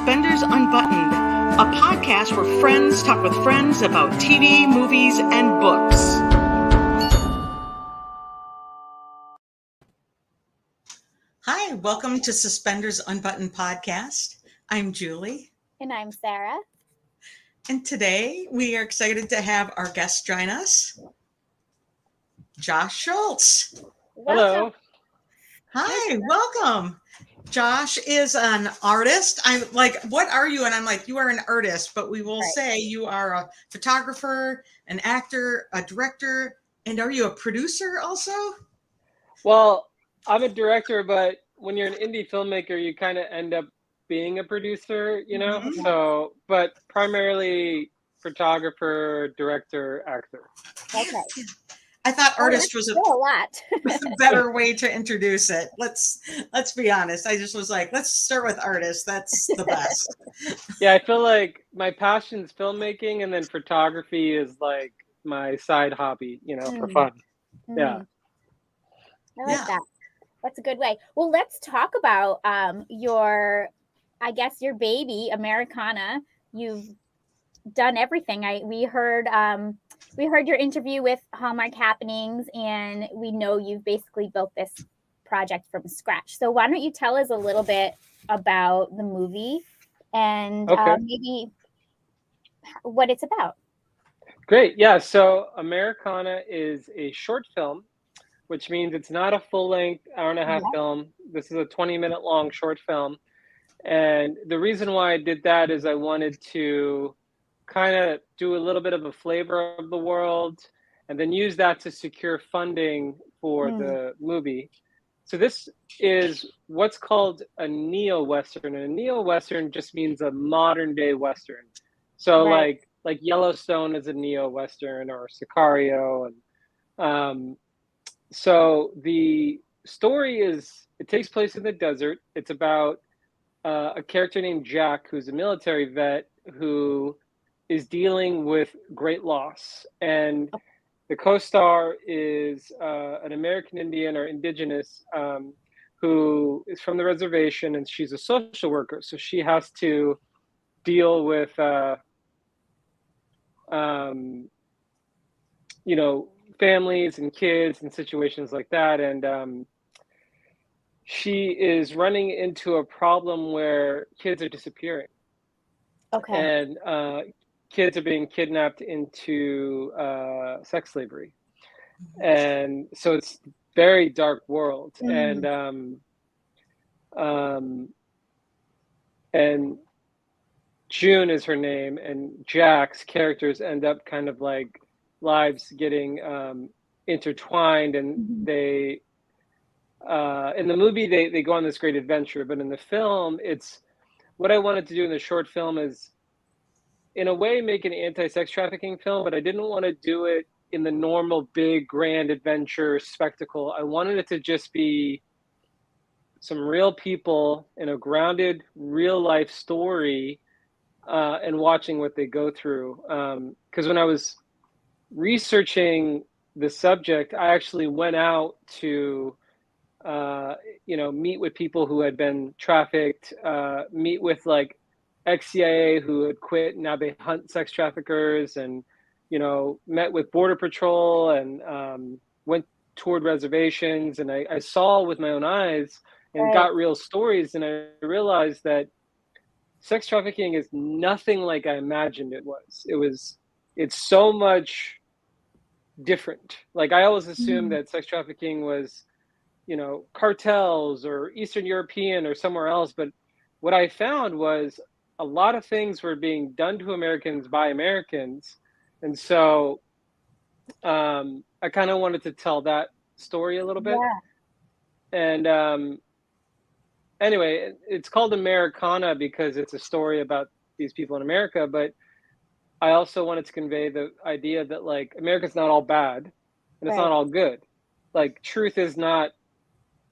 Suspenders Unbuttoned, a podcast where friends talk with friends about TV, movies, and books. Hi, welcome to Suspenders Unbuttoned podcast. I'm Julie. And I'm Sarah. And today we are excited to have our guest join us, Josh Shultz. Hello. Hi, welcome. Josh is an artist. I'm like, what are you? And I'm like, you are an artist, but we will say you are a photographer, an actor, a director, and are you a producer also? Well, I'm a director, but when you're an indie filmmaker, you kind of end up being a producer, you know? Mm-hmm. So, but primarily photographer, director, actor. Okay. I thought artist was a lot. better way to introduce it. Let's be honest. I just was like, let's start with artist. That's the best. Yeah, I feel like my passion is filmmaking, and then photography is like my side hobby, you know, for fun. Yeah. I like that. That's a good way. Well, let's talk about your baby, Americana. You've done everything. We heard your interview with Hallmark Happenings, and we know you've basically built this project from scratch. So why don't you tell us a little bit about the movie and maybe what it's about? Great. Yeah. So Americana is a short film, which means it's not a full-length hour-and-a-half film. This is a 20-minute long short film. And the reason why I did that is I wanted to kind of do a little bit of a flavor of the world and then use that to secure funding for the movie. So this is what's called a neo-Western. And a neo-Western just means a modern-day Western. So like Yellowstone is a neo-Western, or Sicario. And so the story it takes place in the desert. It's about a character named Jack, who's a military vet who is dealing with great loss. And the co-star is an American Indian or indigenous who is from the reservation, and she's a social worker. So she has to deal with, you know, families and kids and situations like that. And she is running into a problem where kids are disappearing. Okay. And kids are being kidnapped into sex slavery. And so it's a very dark world. And June is her name, and Jack's characters end up kind of like lives getting intertwined, and they in the movie they go on this great adventure, but in the film, it's what I wanted to do in the short film is in a way make an anti-sex trafficking film, but I didn't want to do it in the normal big grand adventure spectacle. I wanted it to just be some real people in a grounded real life story, and watching what they go through. Because when I was researching the subject, I actually went out to meet with people who had been trafficked, meet with like ex-CIA who had quit, now they hunt sex traffickers, and met with Border Patrol, and went toward reservations, and I saw with my own eyes and got real stories, and I realized that sex trafficking is nothing like I imagined it was. It's so much different. Like I always assumed that sex trafficking was cartels or Eastern European or somewhere else, but what I found was a lot of things were being done to Americans by Americans. And so I kind of wanted to tell that story a little bit. And anyway, it's called Americana because it's a story about these people in America, but I also wanted to convey the idea that like America's not all bad and it's not all good. Like truth is not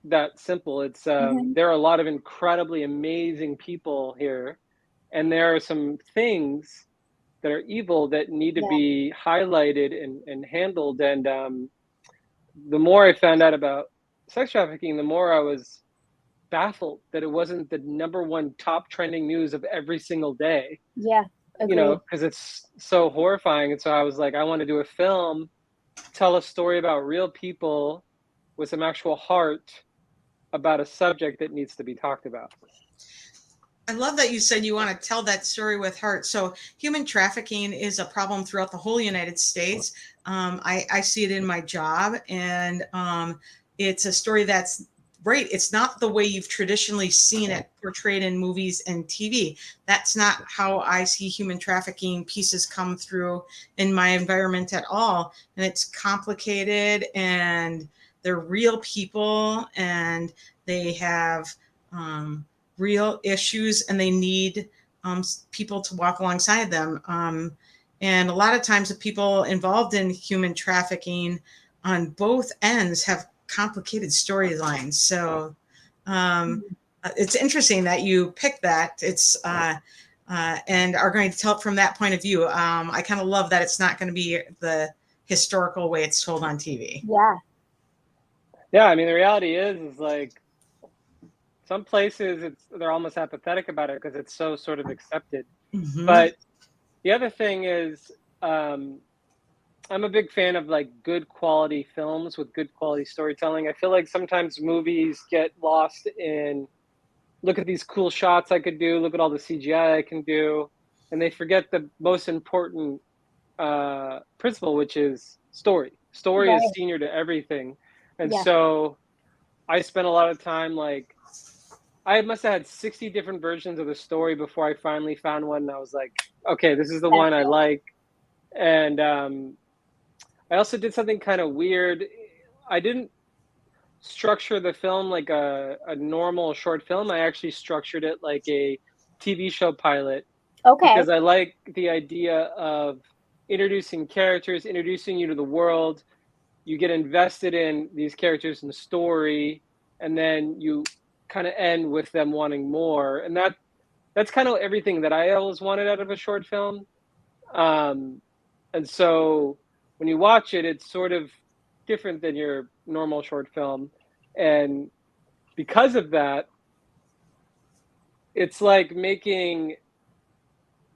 that simple. It's there are a lot of incredibly amazing people here, and there are some things that are evil that need to be highlighted and handled. And the more I found out about sex trafficking, the more I was baffled that it wasn't the #1 top trending news of every single day. Yeah. You know, Agreed. because it's so horrifying. And so I was like, I want to do a film, tell a story about real people with some actual heart about a subject that needs to be talked about. I love that you said you want to tell that story with heart. So human trafficking is a problem throughout the whole United States. I see it in my job, and it's a story that's right. It's not the way you've traditionally seen it portrayed in movies and TV. That's not how I see human trafficking pieces come through in my environment at all. And it's complicated, and they're real people, and they have real issues, and they need people to walk alongside them. And a lot of times the people involved in human trafficking on both ends have complicated storylines. So it's interesting that you picked that. It's and are going to tell it from that point of view. I kind of love that it's not going to be the historical way it's told on TV. Yeah. Yeah, I mean, the reality is like some places they're almost apathetic about it because it's so sort of accepted. Mm-hmm. But the other thing is, I'm a big fan of like good quality films with good quality storytelling. I feel like sometimes movies get lost in look at these cool shots I could do, look at all the CGI I can do, and they forget the most important principle, which is story. Story Right. is senior to everything. And Yeah. so I spent a lot of time like I must have had 60 different versions of the story before I finally found one. And I was like, okay, this is the one I like. And I also did something kind of weird. I didn't structure the film like a normal short film. I actually structured it like a TV show pilot. Okay. Because I like the idea of introducing characters, introducing you to the world. You get invested in these characters and the story, and then you kind of end with them wanting more. And that's kind of everything that I always wanted out of a short film. And so when you watch it, it's sort of different than your normal short film. And because of that, it's like making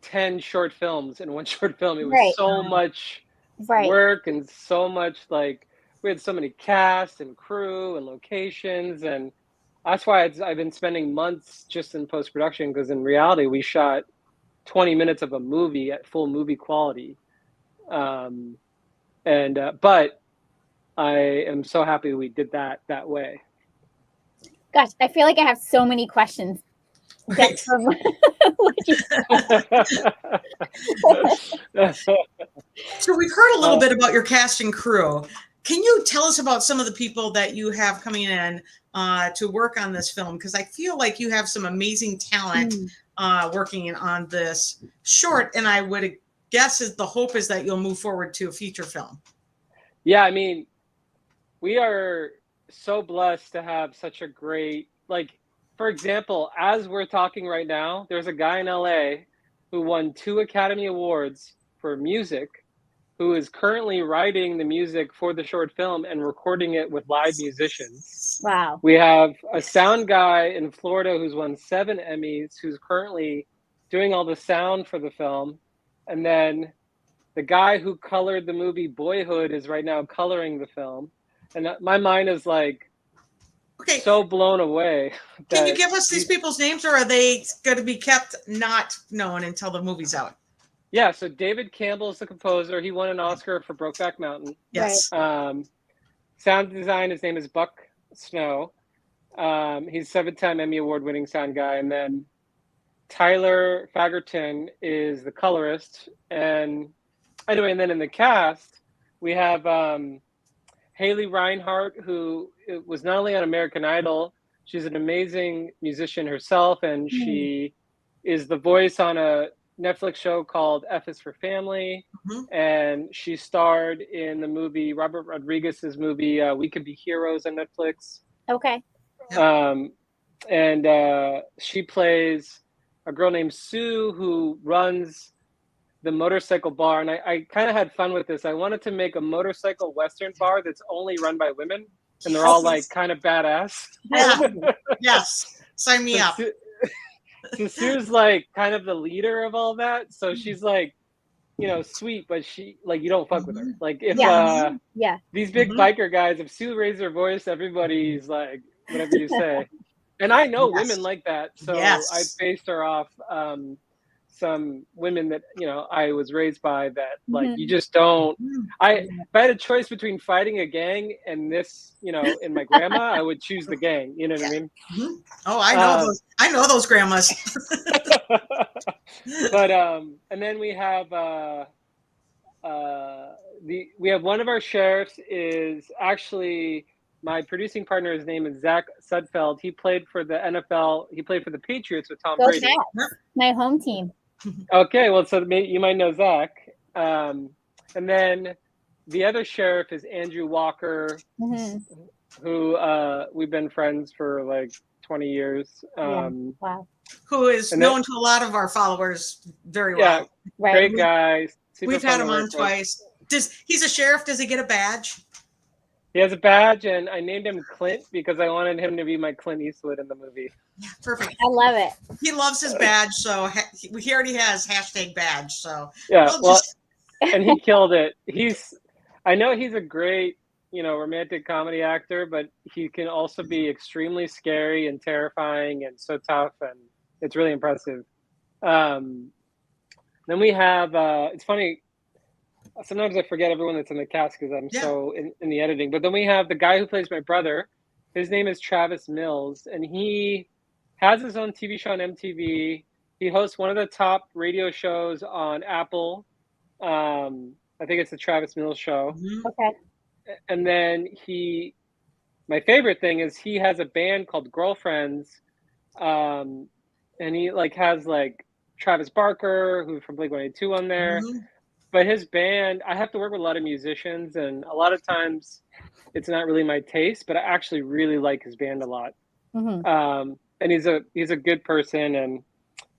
10 short films in one short film. It was Right. so much Right. work and so much like we had so many cast and crew and locations, and that's why I've been spending months just in post-production, because in reality we shot 20 minutes of a movie at full movie quality. But I am so happy we did that way. Gosh, I feel like I have so many questions. Right. So we've heard a little bit about your cast and crew. Can you tell us about some of the people that you have coming in to work on this film? Because I feel like you have some amazing talent working on this short, and I would guess the hope is that you'll move forward to a feature film. Yeah, I mean, we are so blessed to have such a great, like, for example, as we're talking right now, there's a guy in LA who won 2 Academy Awards for music, who is currently writing the music for the short film and recording it with live musicians. Wow. We have a sound guy in Florida who's won 7 Emmys, who's currently doing all the sound for the film. And then the guy who colored the movie Boyhood is right now coloring the film. And my mind is like, so blown away. Can you give us these people's names, or are they going to be kept not known until the movie's out? Yeah, so David Campbell is the composer. He won an Oscar for Brokeback Mountain. Yes. Sound design, his name is Buck Snow. He's 7-time Emmy Award-winning sound guy. And then Tyler Fagerton is the colorist. And anyway, and then in the cast, we have Haley Reinhart, who was not only on American Idol, she's an amazing musician herself, and she is the voice on a Netflix show called F is for Family, and she starred in the movie, Robert Rodriguez's movie, We Could Be Heroes on Netflix. Okay. And she plays a girl named Sue who runs the motorcycle bar. And I kind of had fun with this. I wanted to make a motorcycle Western bar that's only run by women. and they're all like kind of badass. Yeah. Yes. Sign me So up. So Sue's like kind of the leader of all that. So she's like, you know, sweet, but she like you don't fuck with her. Like if these big biker guys, if Sue raises her voice, everybody's like whatever you say. And I know women like that, so I based her off some women that you know I was raised by that like you just don't. If I had a choice between fighting a gang and this, you know, in my grandma, I would choose the gang. You know what I mean? Oh, I know those. I know those grandmas. But and then we have we have one of our sheriffs is actually my producing partner. His name is Zach Sudfeld. He played for the NFL. He played for the Patriots with Tom Brady. Pats, my home team. Okay, well, so you might know Zach. And then the other sheriff is Andrew Walker, who we've been friends for like 20 years. Wow. Who is known to a lot of our followers very well. Yeah, great guy. We've had him on twice. He's a sheriff. Does he get a badge? He has a badge, and I named him Clint because I wanted him to be my Clint Eastwood in the movie. Yeah, perfect. I love it. He loves his badge, so he already has #badge. So yeah, and he killed it. I know he's a great, you know, romantic comedy actor, but he can also be extremely scary and terrifying and so tough, and it's really impressive. Then we have it's funny. Sometimes I forget everyone that's in the cast because I'm so in the editing. But then we have the guy who plays my brother. His name is Travis Mills, and he has his own TV show on MTV. He hosts one of the top radio shows on Apple. I think it's the Travis Mills Show. Okay. And then my favorite thing is he has a band called Girlfriends, and he like has like Travis Barker, who's from Blink-182 on there. But his band, I have to work with a lot of musicians, and a lot of times it's not really my taste, but I actually really like his band a lot. And he's a good person, and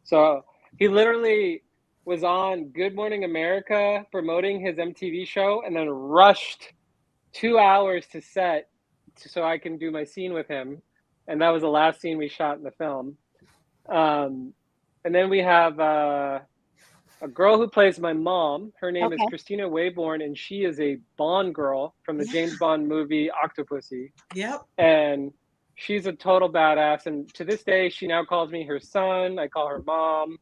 so he literally was on Good Morning America promoting his MTV show, and then rushed 2 hours to set so I can do my scene with him, and that was the last scene we shot in the film. And then we have a girl who plays my mom. Her name is Christina Wayborn, and she is a Bond girl from the James Bond movie Octopussy. Yep. And she's a total badass. And to this day, she now calls me her son. I call her mom.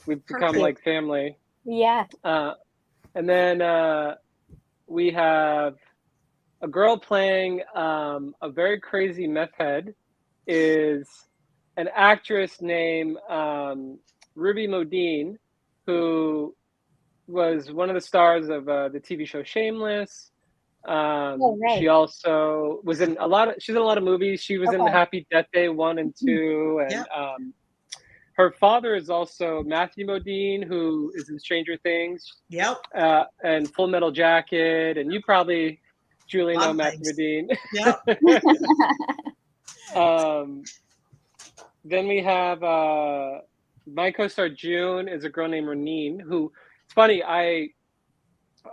We've become like family. Yeah. And then we have a girl playing a very crazy meth head is an actress named Ruby Modine, who was one of the stars of the TV show Shameless. She also was in she's in a lot of movies. She was in Happy Death Day 1 and 2. And her father is also Matthew Modine, who is in Stranger Things. Yep. And Full Metal Jacket. And you probably, Julie, know Matthew Modine. Yep. Then we have my co-star June is a girl named Reneen, who, it's funny, I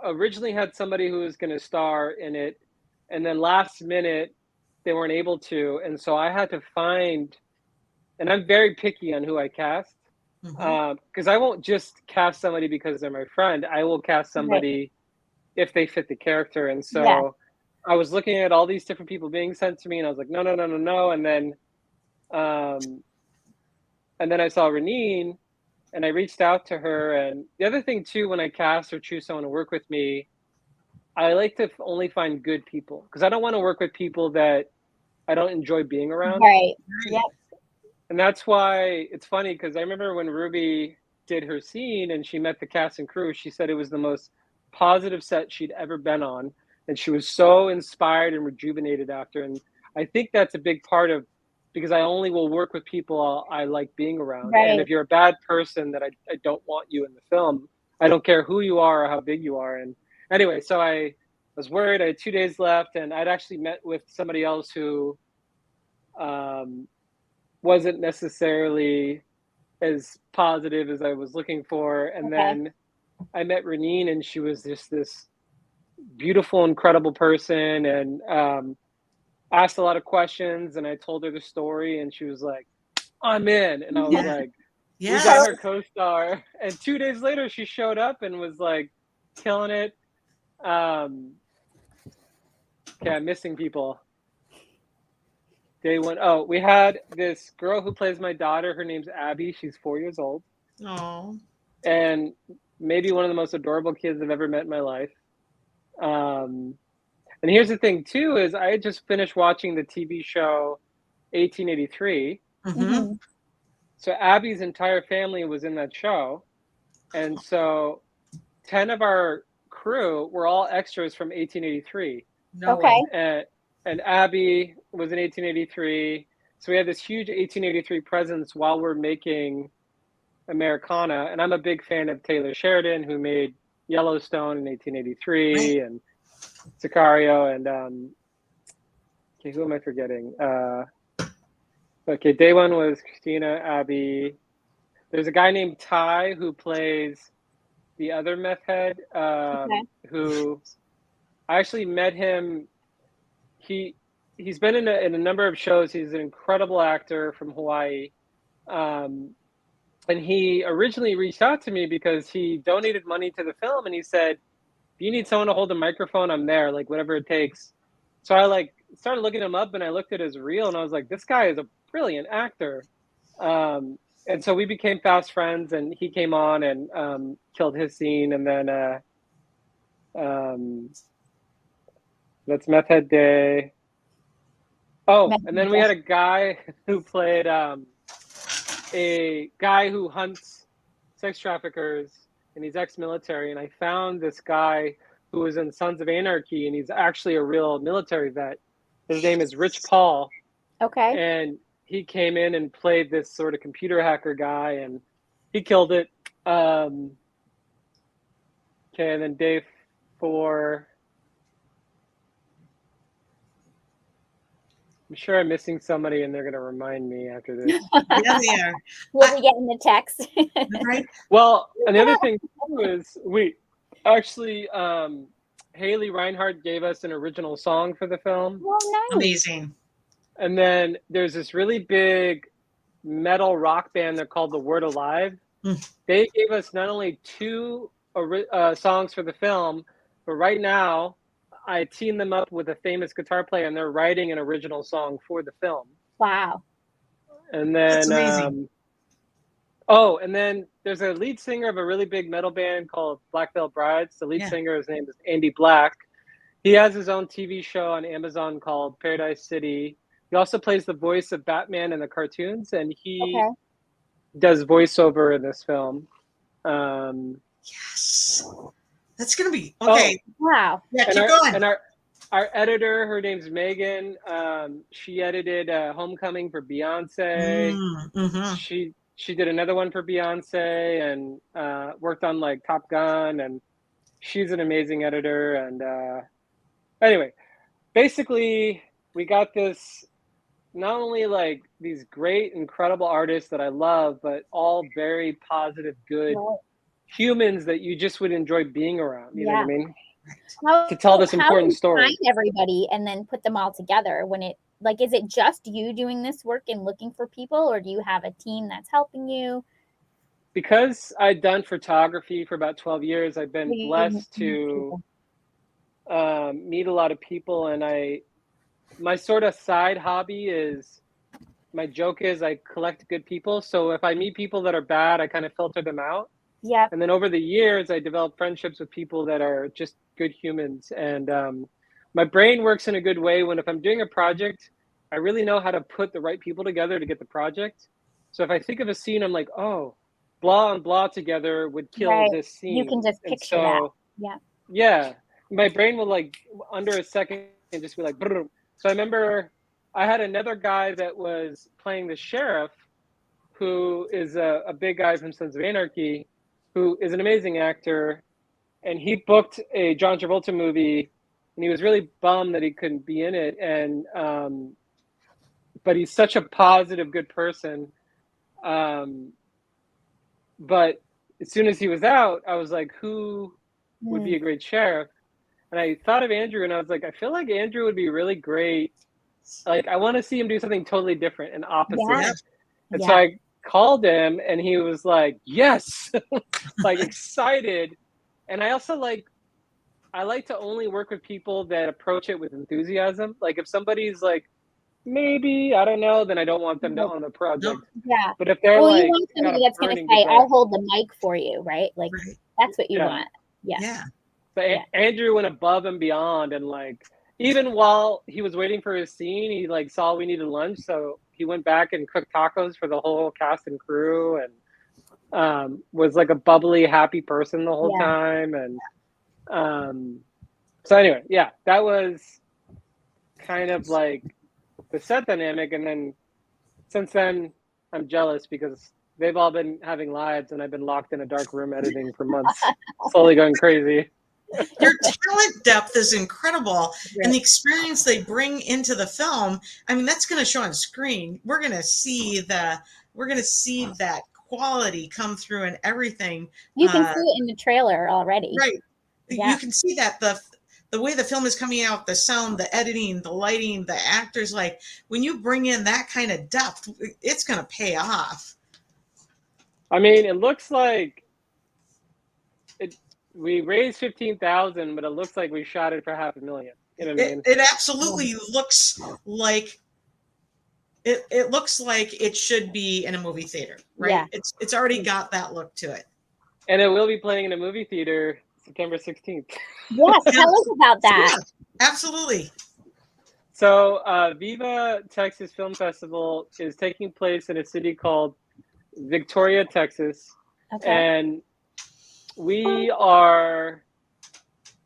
originally had somebody who was going to star in it, and then last minute they weren't able to, and so I had to find, and I'm very picky on who I cast, because I won't just cast somebody because they're my friend. I will cast somebody if they fit the character, and so I was looking at all these different people being sent to me, and I was like, no, and then I saw Reneen, and I reached out to her. And the other thing too, when I cast or choose someone to work with me, I like to only find good people, because I don't want to work with people that I don't enjoy being around. Right. Yep. And that's why it's funny, because I remember when Ruby did her scene and she met the cast and crew, she said it was the most positive set she'd ever been on. And she was so inspired and rejuvenated after. And I think that's a big part of, because I only will work with people I like being around. Right. And if you're a bad person, that I don't want you in the film. I don't care who you are or how big you are. And anyway, so I was worried. I had 2 days left, and I'd actually met with somebody else who wasn't necessarily as positive as I was looking for. And then I met Reneen, and she was just this beautiful, incredible person. And asked a lot of questions, and I told her the story, and she was like, I'm in. And I was Yeah. like, we Yes. got her co-star. And 2 days later, she showed up and was like killing it. Okay, I'm missing people. Day one. Oh, we had this girl who plays my daughter. Her name's Abby. She's 4 years old. Oh. And maybe one of the most adorable kids I've ever met in my life. And here's the thing too, is I had just finished watching the TV show 1883. Mm-hmm. So Abby's entire family was in that show. And so 10 of our crew were all extras from 1883. No Okay. way. And Abby was in 1883. So we had this huge 1883 presence while we're making Americana. And I'm a big fan of Taylor Sheridan, who made Yellowstone in 1883, Right. and Sicario, and okay, who am I forgetting? Okay, day one was Christina, Abby. There's a guy named Ty who plays the other meth head, who I actually met him. He's been in a number of shows. He's an incredible actor from Hawaii. And he originally reached out to me because he donated money to the film, and he said, if you need someone to hold a microphone, I'm there, like whatever it takes. So I like started looking him up, and I looked at his reel, and I was like, this guy is a brilliant actor. And so we became fast friends, and he came on and killed his scene. And then that's Meth Head Day. Oh, and then we had a guy who played a guy who hunts sex traffickers, and he's ex-military. And I found this guy who was in Sons of Anarchy, and he's actually a real military vet. His name is Rich Paul. Okay. And he came in and played this sort of computer hacker guy, and he killed it. Okay, and then day 4. I'm sure I'm missing somebody, and they're going to remind me after this. Yeah, they are. We'll be getting the text. Right. Well, another thing too is we actually Haley Reinhardt gave us an original song for the film. Oh, nice. Amazing. And then there's this really big metal rock band. They're called The Word Alive. They gave us not only 2 songs for the film, but right now I teamed them up with a famous guitar player, and they're writing an original song for the film. Wow. And then That's amazing. oh, and then there's a lead singer of a really big metal band called Black Veil Brides. The lead singer, his name is Andy Black. He has his own TV show on Amazon called Paradise City. He also plays the voice of Batman in the cartoons, and he does voiceover in this film. Yes. That's going to be okay. Oh, wow. Yeah, keep going. And our editor, her name's Megan. She edited Homecoming for Beyonce. She did another one for Beyonce, and worked on like Top Gun, and she's an amazing editor. And anyway, basically we got this, not only like these great, incredible artists that I love, but all very positive, good humans that you just would enjoy being around. You know what I mean? To tell this important story. How do you find everybody and then put them all together? When it, like, is it just you doing this work and looking for people, or do you have a team that's helping you? Because I'd done photography for about 12 years, I've been blessed to meet a lot of people. And my sort of side hobby is, my joke is I collect good people. So if I meet people that are bad, I kind of filter them out. Yeah. And then over the years, I developed friendships with people that are just good humans. And my brain works in a good way when, if I'm doing a project, I really know how to put the right people together to get the project. So if I think of a scene, I'm like, oh, blah and blah together would kill this scene. You can just picture that. Yeah. Yeah. My brain will, like, under a second, and just be like, brr. So I remember I had another guy that was playing the sheriff, who is a big guy from Sons of Anarchy, who is an amazing actor. And he booked a John Travolta movie, and he was really bummed that he couldn't be in it. And but he's such a positive, good person. But as soon as he was out, I was like, who would be a great sheriff? And I thought of Andrew, and I was like, I feel like Andrew would be really great like, I want to see him do something totally different and opposite. Yeah. And Yeah. so I called him, and he was like, yes, like excited. And I also I like to only work with people that approach it with enthusiasm. Like if somebody's like, maybe, I don't know, then I don't want them to on the project. Yeah. But if they're Well, you like, want got somebody a that's going to burning say, desire- I'll hold the mic for you, right? Like, Right. that's what you Yeah. want. Yeah. Yeah. So Yeah. Andrew went above and beyond, and like even while he was waiting for his scene, he like saw we needed lunch, so he went back and cooked tacos for the whole cast and crew, and was like a bubbly, happy person the whole Yeah. time. And so anyway, yeah, that was kind of like the set dynamic. And then since then, I'm jealous because they've all been having lives, and I've been locked in a dark room editing for months, slowly going crazy. Your talent depth is incredible, and the Right. experience they bring into the film. I mean, that's going to show on screen. We're going to see that quality come through and everything. You can see it in the trailer already. Right. Yeah. You can see that the way the film is coming out, the sound, the editing, the lighting, the actors, like when you bring in that kind of depth, it's going to pay off. I mean, it looks like we raised 15,000, but it looks like we shot it for $500,000. You know what I mean? It absolutely looks like it looks like it should be in a movie theater, right? Yeah. It's already got that look to it. And it will be playing in a movie theater September 16th. Yes, tell us about that. Yeah, absolutely. So Viva Texas Film Festival is taking place in a city called Victoria, Texas. Okay. And we are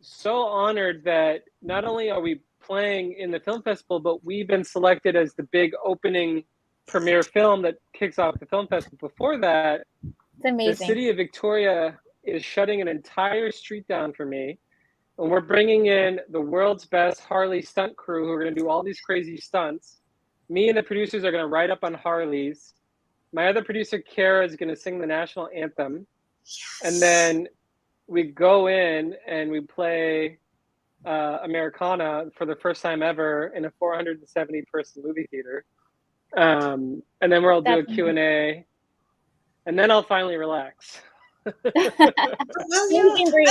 so honored that not only are we playing in the film festival, but we've been selected as the big opening premiere film that kicks off the film festival. Before that, It's the amazing. city of Victoria is shutting an entire street down for me. And we're bringing in the world's best Harley stunt crew who are going to do all these crazy stunts. Me and the producers are going to ride up on Harleys. My other producer, Kara, is going to sing the national anthem. Yes. And then we go in and we play Americana for the first time ever in a 470 person movie theater. And then we'll do a Q&A. And then I'll finally relax. Well, You can breathe.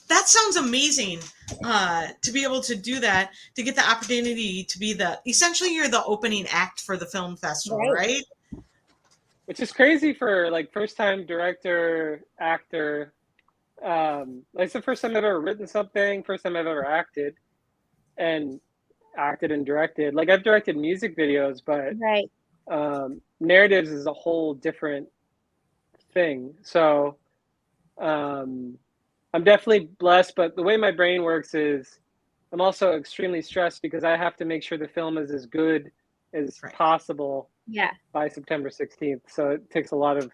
that sounds amazing to be able to do that, to get the opportunity to be essentially you're the opening act for the film festival, right? Which is crazy for like first time director, actor. Like it's the first time I've ever written something, first time I've ever acted and directed. Like I've directed music videos, but Right. Narratives is a whole different thing. So I'm definitely blessed, but the way my brain works is I'm also extremely stressed because I have to make sure the film is as good as possible by September 16th. So it takes a lot of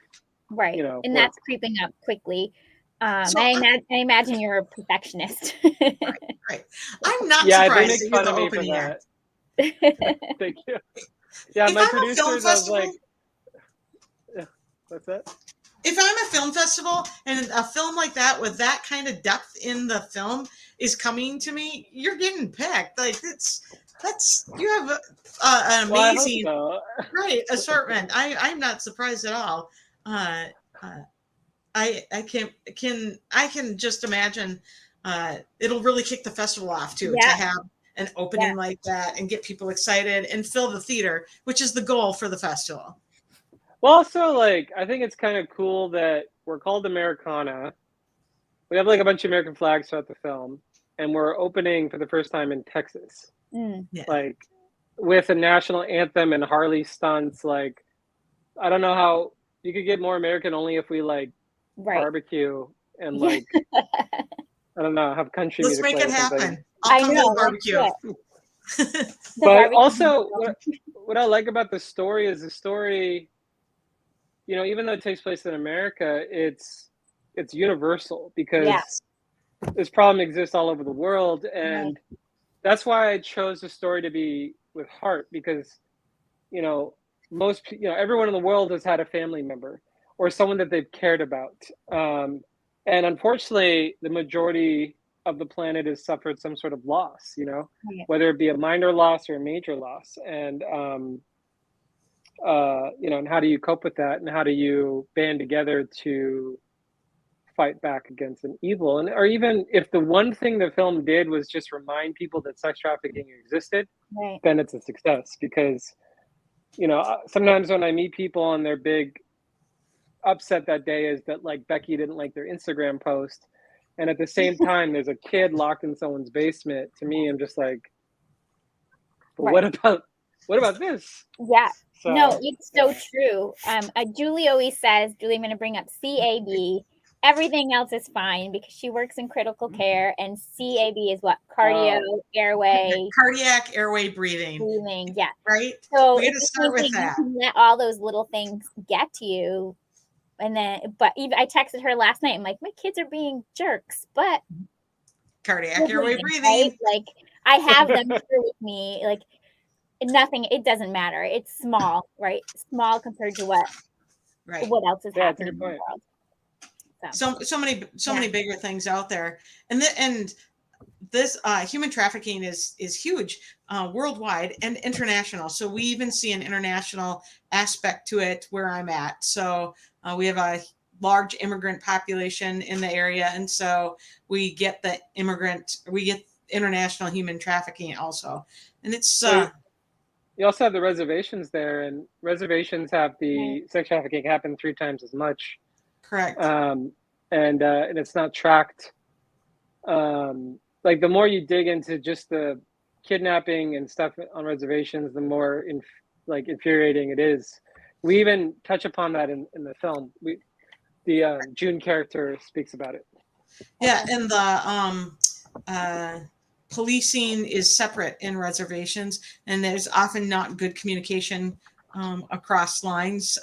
and work. that's creeping up quickly. I imagine you're a perfectionist. Right. I'm not they surprised make that fun you're of the me for opening that. act. Thank you. Yeah, If my I'm a producers film I was festival, like, what's that? If I'm a film festival and a film like that with that kind of depth in the film is coming to me, you're getting picked. Like you have an amazing assortment. I'm not surprised at all. I can just imagine it'll really kick the festival off too to have an opening like that and get people excited and fill the theater, which is the goal for the festival. Well, also, like, I think it's kind of cool that we're called Americana. We have like a bunch of American flags throughout the film, and we're opening for the first time in Texas, like with a national anthem and Harley stunts. Like, I don't know how you could get more American only if we like barbecue and like I don't know, have country music. Let's make it happen. I'll come to the barbecue. But also, what I like about the story is the story. You know, even though it takes place in America, it's universal because this problem exists all over the world, and that's why I chose the story to be with heart because, everyone in the world has had a family member or someone that they've cared about, and unfortunately, the majority of the planet has suffered some sort of loss, Right. whether it be a minor loss or a major loss. And, and how do you cope with that? And how do you band together to fight back against an evil? And, or even if the one thing the film did was just remind people that sex trafficking existed, Right. then it's a success. Because, sometimes when I meet people and their big upset that day is that like Becky didn't like their Instagram post, and at the same time there's a kid locked in someone's basement. To me, I'm just like, but Right. what about this? Yeah. So, No, it's so true. Julie always says, Julie, I'm going to bring up CAB. Everything else is fine because she works in critical care, and CAB is what? Cardio, airway. Cardiac airway breathing. Yeah. Right? So We had to start with that. You can let all those little things get to you. And then, but even I texted her last night. I'm like, my kids are being jerks, but cardiac airway breathing. Right? Like I have them here with me. Like nothing. It doesn't matter. It's small, right? Small compared to what else is happening in the world. So many bigger things out there, and this human trafficking is huge worldwide and international. So we even see an international aspect to it where I'm at. So we have a large immigrant population in the area, and so we get international human trafficking also, and it's. You also have the reservations there, and reservations have the sex trafficking happen 3 times as much. Correct. And it's not tracked. Like the more you dig into just the kidnapping and stuff on reservations, the more infuriating it is. We even touch upon that in the film. The June character speaks about it. Yeah, and the policing is separate in reservations, and there's often not good communication across lines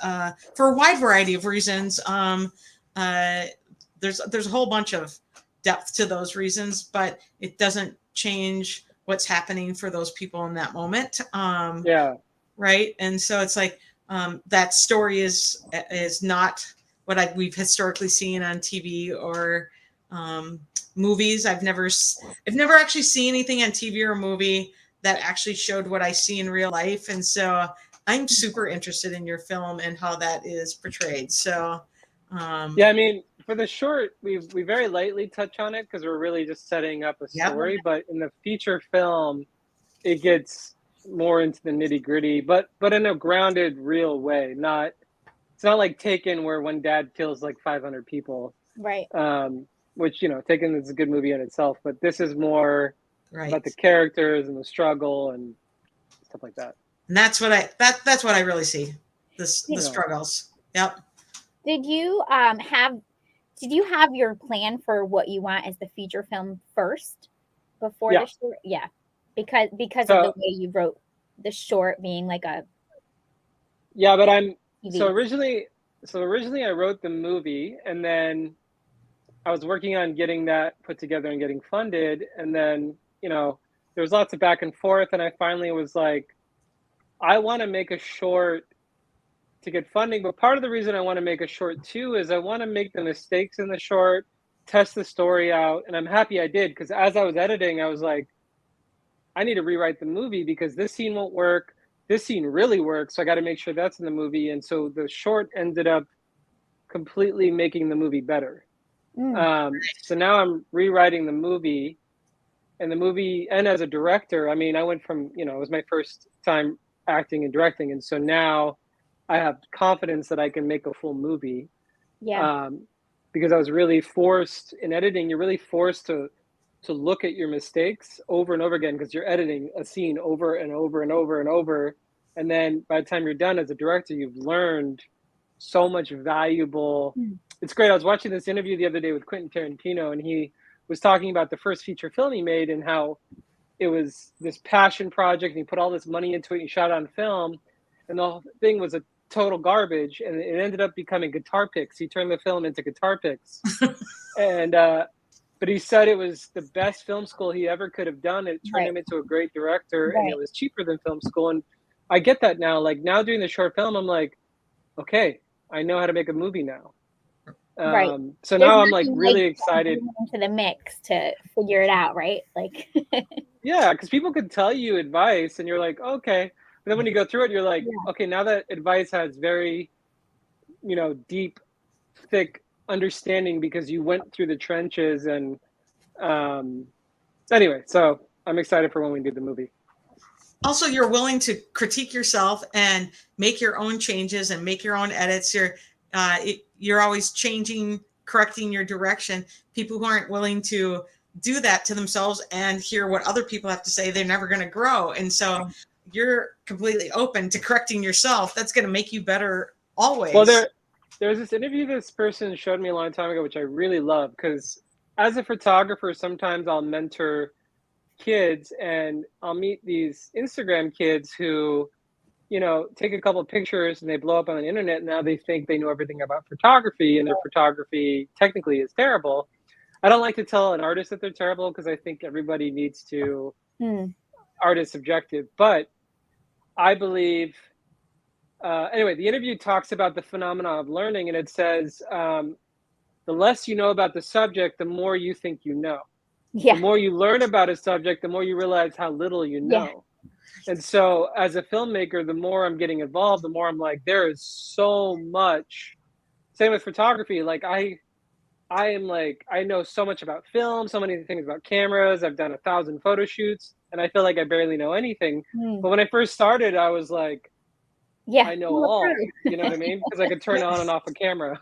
for a wide variety of reasons. There's a whole bunch of depth to those reasons, but it doesn't change what's happening for those people in that moment. Right. And so it's like that story is not what we've historically seen on TV or movies. I've never actually seen anything on TV or movie that actually showed what I see in real life. And so I'm super interested in your film and how that is portrayed. So I mean, for the short, we very lightly touch on it because we're really just setting up a story. Yep. But in the feature film, it gets more into the nitty gritty, but in a grounded, real way. It's not like Taken, where one dad kills like 500 people. Right. Which Taken is a good movie in itself, but this is more about the characters and the struggle and stuff like that. And that's what I really see. The struggles. Yep. Did you have your plan for what you want as the feature film first before the short? Yeah. Because of the way you wrote the short being like a but originally I wrote the movie, and then I was working on getting that put together and getting funded, and then there was lots of back and forth, and I finally was like, I want to make a short to get funding, but part of the reason I want to make a short too is I want to make the mistakes in the short, test the story out, and I'm happy I did, because as I was editing, I was like, I need to rewrite the movie because this scene won't work. This scene really works, so I got to make sure that's in the movie. And so the short ended up completely making the movie better. So now I'm rewriting the movie, and as a director, I mean, I went from, it was my first time acting and directing, and so now I have confidence that I can make a full movie. Because I was really forced in editing. You're really forced to look at your mistakes over and over again, because you're editing a scene over and over and over and over. And then by the time you're done as a director, you've learned so much valuable. It's great. I was watching this interview the other day with Quentin Tarantino, and he was talking about the first feature film he made and how it was this passion project, and he put all this money into it, and he shot it on film, and the whole thing was a total garbage, and it ended up becoming guitar picks. He turned the film into guitar picks. And but he said it was the best film school he ever could have done. It turned him into a great director, and it was cheaper than film school. And I get that now. Like now doing the short film, I'm like, okay, I know how to make a movie now. Right. So There's now I'm like nothing really like excited. into the mix to figure it out, right? Like, Yeah, because people could tell you advice and you're like, okay. But then when you go through it, you're like, yeah, okay, now that advice has very, deep, thick understanding because you went through the trenches. And um, anyway, so I'm excited for when we do the movie. Also, you're willing to critique yourself and make your own changes and make your own edits. You're always changing, correcting your direction. People who aren't willing to do that to themselves and hear what other people have to say, they're never going to grow. And so you're completely open to correcting yourself. That's going to make you better always. Well, there's this interview this person showed me a long time ago, which I really love, because as a photographer, sometimes I'll mentor kids and I'll meet these Instagram kids who, take a couple of pictures and they blow up on the internet. And now they think they know everything about photography and their photography technically is terrible. I don't like to tell an artist that they're terrible because I think everybody needs to, art is subjective. But I believe, anyway, the interview talks about the phenomena of learning, and it says, the less you know about the subject, the more you think you know. yeah, The more you learn about a subject, the more you realize how little you know. And so as a filmmaker, the more I'm getting involved, the more I'm like, there is so much. Same with photography. Like I am like, I know so much about film, so many things about cameras. I've done 1,000 photo shoots and I feel like I barely know anything. But when I first started, I was like, yeah, I know all, you know what I mean? Because I could turn on and off a camera.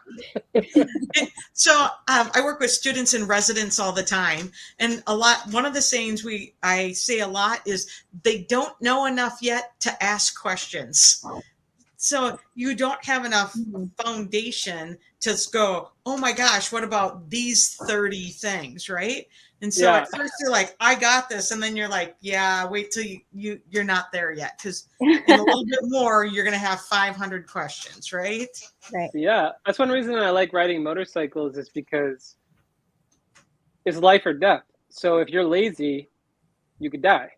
So I work with students and residents all the time, and one of the sayings I say a lot is they don't know enough yet to ask questions. So you don't have enough foundation to go, oh my gosh, what about these 30 things, right? And so at first you're like, I got this, and then you're like, yeah, wait till you're not there yet, because in a little bit more you're going to have 500 questions, right? Right. Yeah, that's one reason I like riding motorcycles, is because it's life or death. So if you're lazy, you could die.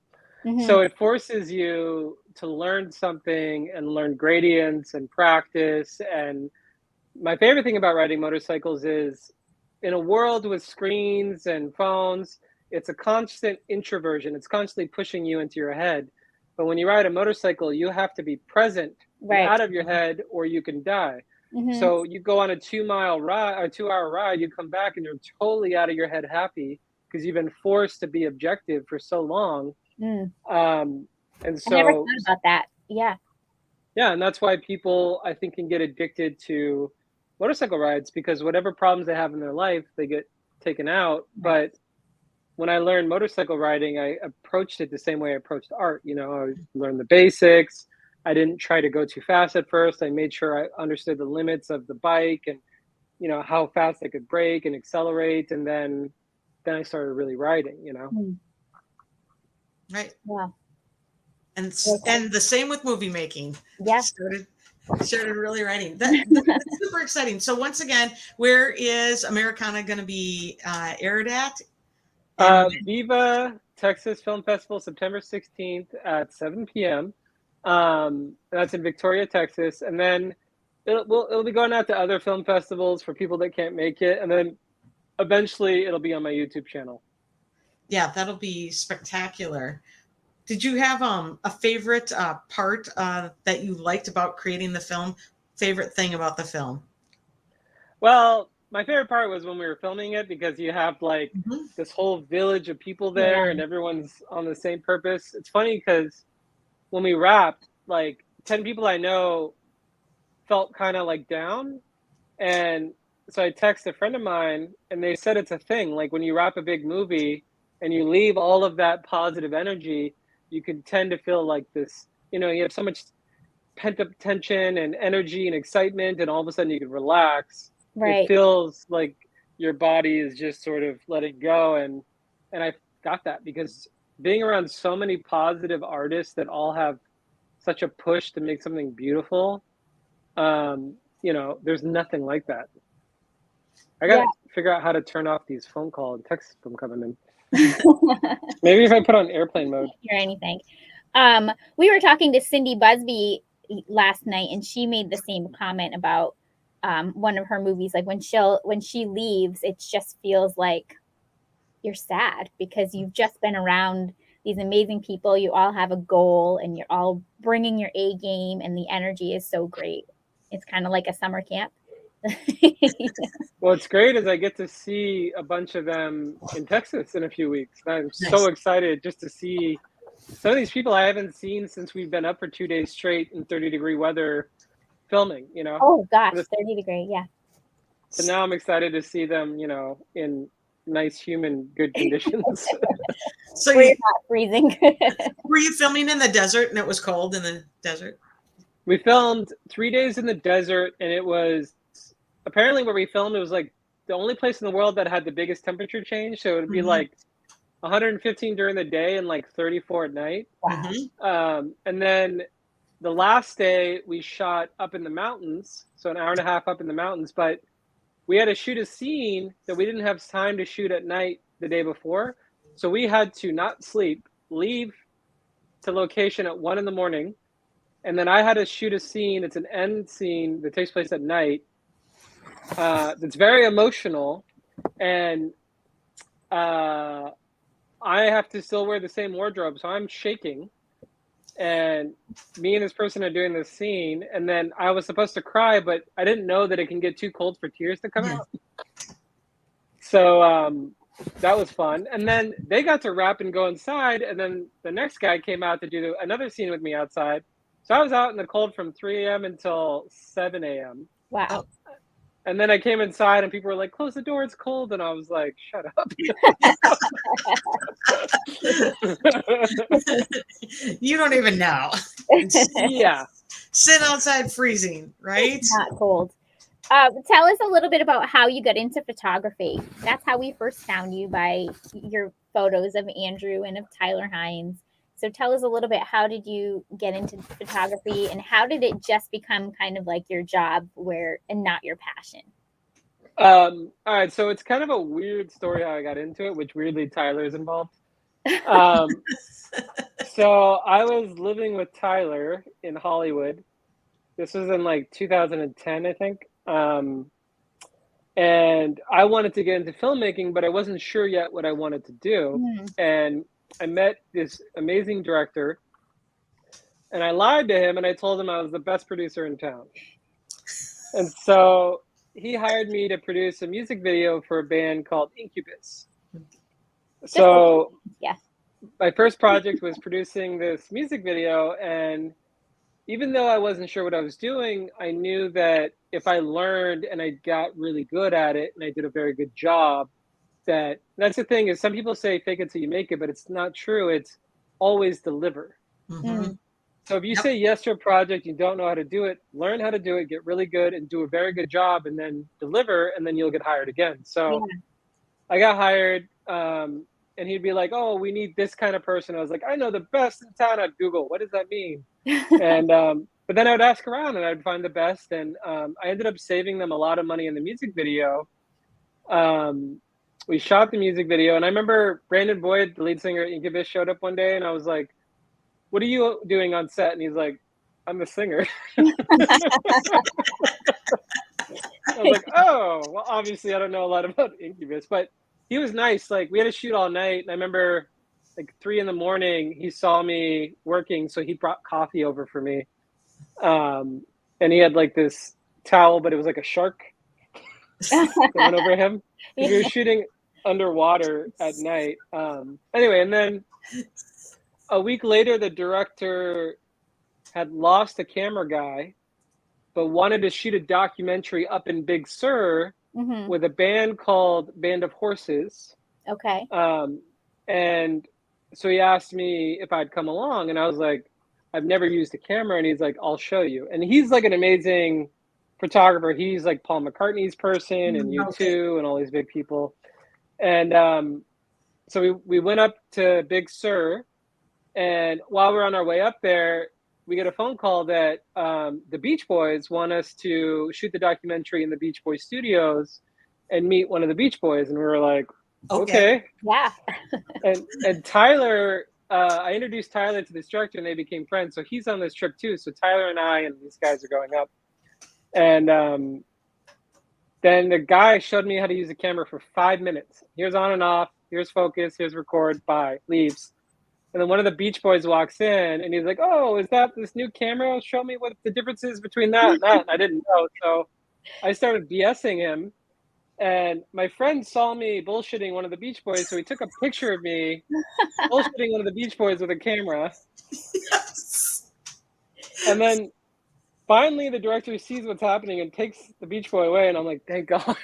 So it forces you to learn something and learn gradients and practice. And my favorite thing about riding motorcycles is, in a world with screens and phones, it's a constant introversion. It's constantly pushing you into your head. But when you ride a motorcycle, you have to be present and out of your head, or you can die. So you go on a 2-mile ride or 2-hour ride, you come back and you're totally out of your head happy because you've been forced to be objective for so long. And so I never thought about that. Yeah. Yeah, and that's why people, I think, can get addicted to motorcycle rides, because whatever problems they have in their life, they get taken out. But when I learned motorcycle riding, I approached it the same way I approached art. I learned the basics. I didn't try to go too fast at first. I made sure I understood the limits of the bike and, how fast I could brake and accelerate. And then I started really riding, Right. Wow. And the same with movie making. Yeah. Started really writing. That's super exciting. So once again, where is Americana going to be aired at? Viva Texas Film Festival, September 16th at 7 p.m. That's in Victoria, Texas. And then it'll be going out to other film festivals for people that can't make it. And then eventually it'll be on my YouTube channel. Yeah, that'll be spectacular. Did you have a favorite part that you liked about creating the film? Favorite thing about the film? Well, my favorite part was when we were filming it, because you have like this whole village of people there and everyone's on the same purpose. It's funny because when we wrapped, like 10 people I know felt kind of like down. And so I texted a friend of mine and they said it's a thing. Like when you wrap a big movie and you leave all of that positive energy, you can tend to feel like this, you have so much pent up tension and energy and excitement, and all of a sudden you can relax. Right. It feels like your body is just sort of letting go. And I got that because being around so many positive artists that all have such a push to make something beautiful, there's nothing like that. I got to figure out how to turn off these phone call and texts from coming in. Maybe if I put on airplane mode. Or anything. We were talking to Cindy Busby last night, and she made the same comment about one of her movies, like when she leaves, it just feels like you're sad because you've just been around these amazing people. You all have a goal and you're all bringing your A game, and the energy is so great. It's kind of like a summer camp. What's great is I get to see a bunch of them in Texas in a few weeks. And I'm so excited just to see some of these people I haven't seen since we've been up for 2 days straight in 30-degree weather filming, you know. Oh gosh, 30-degree, yeah. So now I'm excited to see them, you know, in nice, human, good conditions. So you're not freezing. Were you filming in the desert and it was cold in the desert? We filmed 3 days in the desert, and it was apparently where we filmed, it was like the only place in the world that had the biggest temperature change. So it would be like 115 during the day and like 34 at night. Wow. And then the last day we shot up in the mountains, so an hour and a half up in the mountains, but we had to shoot a scene that we didn't have time to shoot at night the day before. So we had to not sleep, leave to location at 1 a.m. And then I had to shoot a scene. It's an end scene that takes place at night. That's very emotional. And I have to still wear the same wardrobe. So I'm shaking. And me and this person are doing this scene. And then I was supposed to cry, but I didn't know that it can get too cold for tears to come out. So that was fun. And then they got to wrap and go inside. And then the next guy came out to do another scene with me outside. So I was out in the cold from 3 a.m. until 7 a.m. Wow. And then I came inside and people were like, close the door, it's cold. And I was like, shut up. You don't even know. Yeah. Sit outside freezing, right? It's not cold. Tell us a little bit about how you got into photography. That's how we first found you, by your photos of Andrew and of Tyler Hines. So tell us a little bit, how did you get into photography, and how did it just become kind of like your job and not your passion? All right, so it's kind of a weird story how I got into it, which weirdly Tyler's involved. So I was living with Tyler in Hollywood. This was in like 2010, I think. And I wanted to get into filmmaking, but I wasn't sure yet what I wanted to do. And I met this amazing director, and I lied to him and I told him I was the best producer in town. And so he hired me to produce a music video for a band called Incubus. So yeah, my first project was producing this music video, and even though I wasn't sure what I was doing, I knew that if I learned and I got really good at it and I did a very good job, that's the thing, is some people say fake it till you make it, but it's not true. It's always deliver. So if you say yes to a project, you don't know how to do it, learn how to do it, get really good and do a very good job, and then deliver, and then you'll get hired again. So I got hired, and he'd be like, oh, we need this kind of person. I was like, I know the best in town at Google. What does that mean? And but then I would ask around and I'd find the best. And I ended up saving them a lot of money in the music video. We shot the music video, and I remember Brandon Boyd, the lead singer at Incubus, showed up one day, and I was like, what are you doing on set? And he's like, I'm the singer. I was like, oh, well, obviously I don't know a lot about Incubus, but he was nice. Like, we had to shoot all night, and I remember like 3 a.m, he saw me working, so he brought coffee over for me. And he had like this towel, but it was like a shark that went over him. We were shooting underwater at night. Anyway, and then a week later, the director had lost a camera guy, but wanted to shoot a documentary up in Big Sur with a band called Band of Horses. Okay. And so he asked me if I'd come along, and I was like, I've never used a camera. And he's like, I'll show you. And he's like an amazing photographer. He's like Paul McCartney's person and U2 and all these big people. And so we went up to Big Sur, and while we're on our way up there, we get a phone call that the Beach Boys want us to shoot the documentary in the Beach Boys studios and meet one of the Beach Boys. And we were like, okay. Yeah. and Tyler, I introduced Tyler to this director, and they became friends. So he's on this trip too. So Tyler and I and these guys are going up. And Then the guy showed me how to use the camera for 5 minutes. Here's on and off. Here's focus. Here's record. Bye. Leaves. And then one of the Beach Boys walks in and he's like, "Oh, is that this new camera? Show me what the difference is between that and that." And I didn't know. So I started BSing him. And my friend saw me bullshitting one of the Beach Boys. So he took a picture of me bullshitting one of the Beach Boys with a camera. Yes. And then finally the director sees what's happening and takes the Beach Boy away. And I'm like, thank God.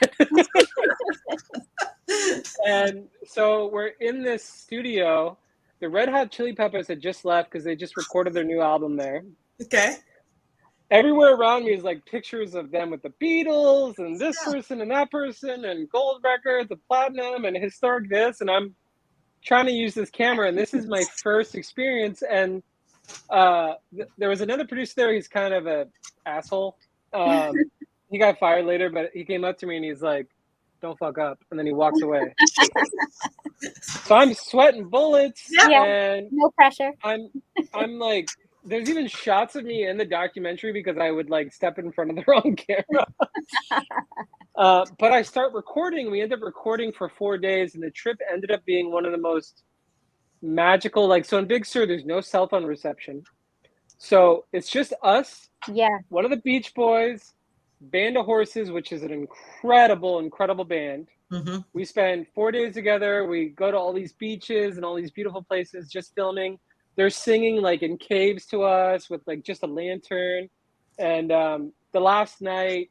And so we're in this studio. The Red Hot Chili Peppers had just left because they just recorded their new album there. Okay. Everywhere around me is like pictures of them with the Beatles and this person and that person and gold records, the platinum and historic this. And I'm trying to use this camera. And this is my first experience. And there was another producer there. He's kind of a asshole. He got fired later, but he came up to me and he's like, "Don't fuck up." And then he walks away. So I'm sweating bullets. Yeah. And No pressure. I'm like, there's even shots of me in the documentary because I would like step in front of the wrong camera. But I start recording. We end up recording for 4 days, and the trip ended up being one of the most magical. Like, so in Big Sur, there's no cell phone reception. So it's just us, Yeah. one of the Beach Boys, Band of Horses, which is an incredible, incredible band. Mm-hmm. We spend 4 days together. We go to all these beaches and all these beautiful places just filming. They're singing like in caves to us with like just a lantern. And the last night,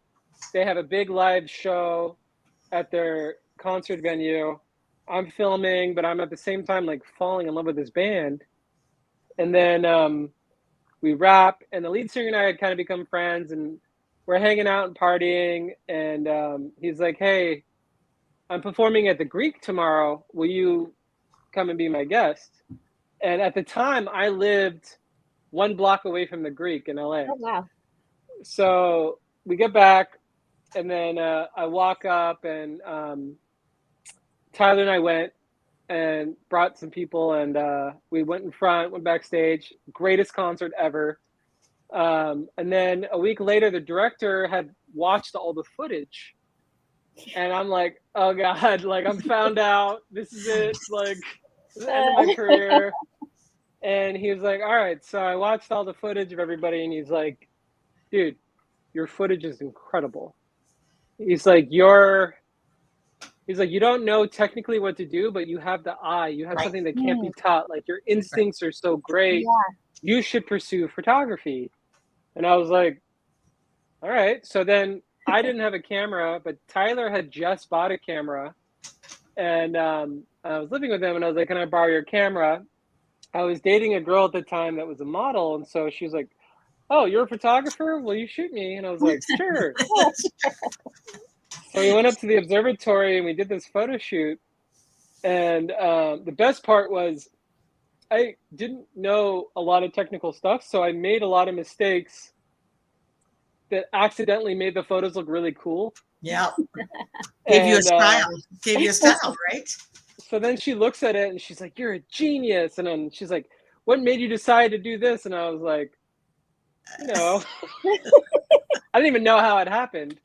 they have a big live show at their concert venue. I'm filming, but I'm at the same time like falling in love with this band. And then we wrap, and the lead singer and I had kind of become friends, and we're hanging out and partying. And he's like, "Hey, I'm performing at the Greek tomorrow. Will you come and be my guest?" And at the time, I lived 1 block away from the Greek in LA. Oh, wow. So we get back, and then I walk up, and Tyler and I went and brought some people, and we went in front, went backstage. Greatest concert ever. And then a week later, the director had watched all the footage. And I'm like, oh God, like I'm found out. This is it. Like, the end of my career. And he was like, all right. So I watched all the footage of everybody, and he's like, "Dude, your footage is incredible." He's like, you don't know technically what to do, but you have the eye. You have something that can't be taught. Like, your instincts are so great. Yeah. You should pursue photography. And I was like, all right. So then I didn't have a camera, but Tyler had just bought a camera. And I was living with him, and I was like, "Can I borrow your camera?" I was dating a girl at the time that was a model. And so she was like, "Oh, you're a photographer? Will you shoot me?" And I was like, "Sure." So we went up to the observatory and we did this photo shoot. And the best part was I didn't know a lot of technical stuff. So I made a lot of mistakes that accidentally made the photos look really cool. Yeah. Gave you a style. Gave you a style, right? So then she looks at it and she's like, "You're a genius." And then she's like, "What made you decide to do this?" And I was like, I didn't even know how it happened.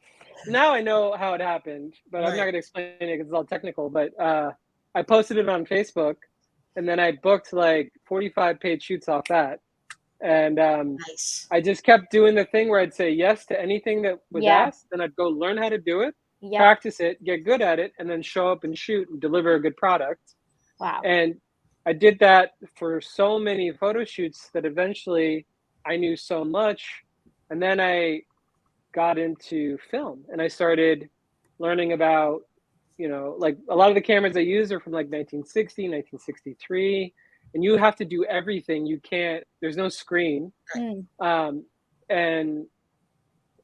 Now I know how it happened, but I'm not going to explain it because it's all technical. But I posted it on Facebook, and then I booked like 45 paid shoots off that. And Nice. I just kept doing the thing where I'd say yes to anything that was asked. Then I'd go learn how to do it, practice it, get good at it, and then show up and shoot and deliver a good product. Wow. And I did that for so many photo shoots that eventually I knew so much. And then I got into film, and I started learning about, like a lot of the cameras I use are from like 1960, 1963, and you have to do everything. You can't, there's no screen. And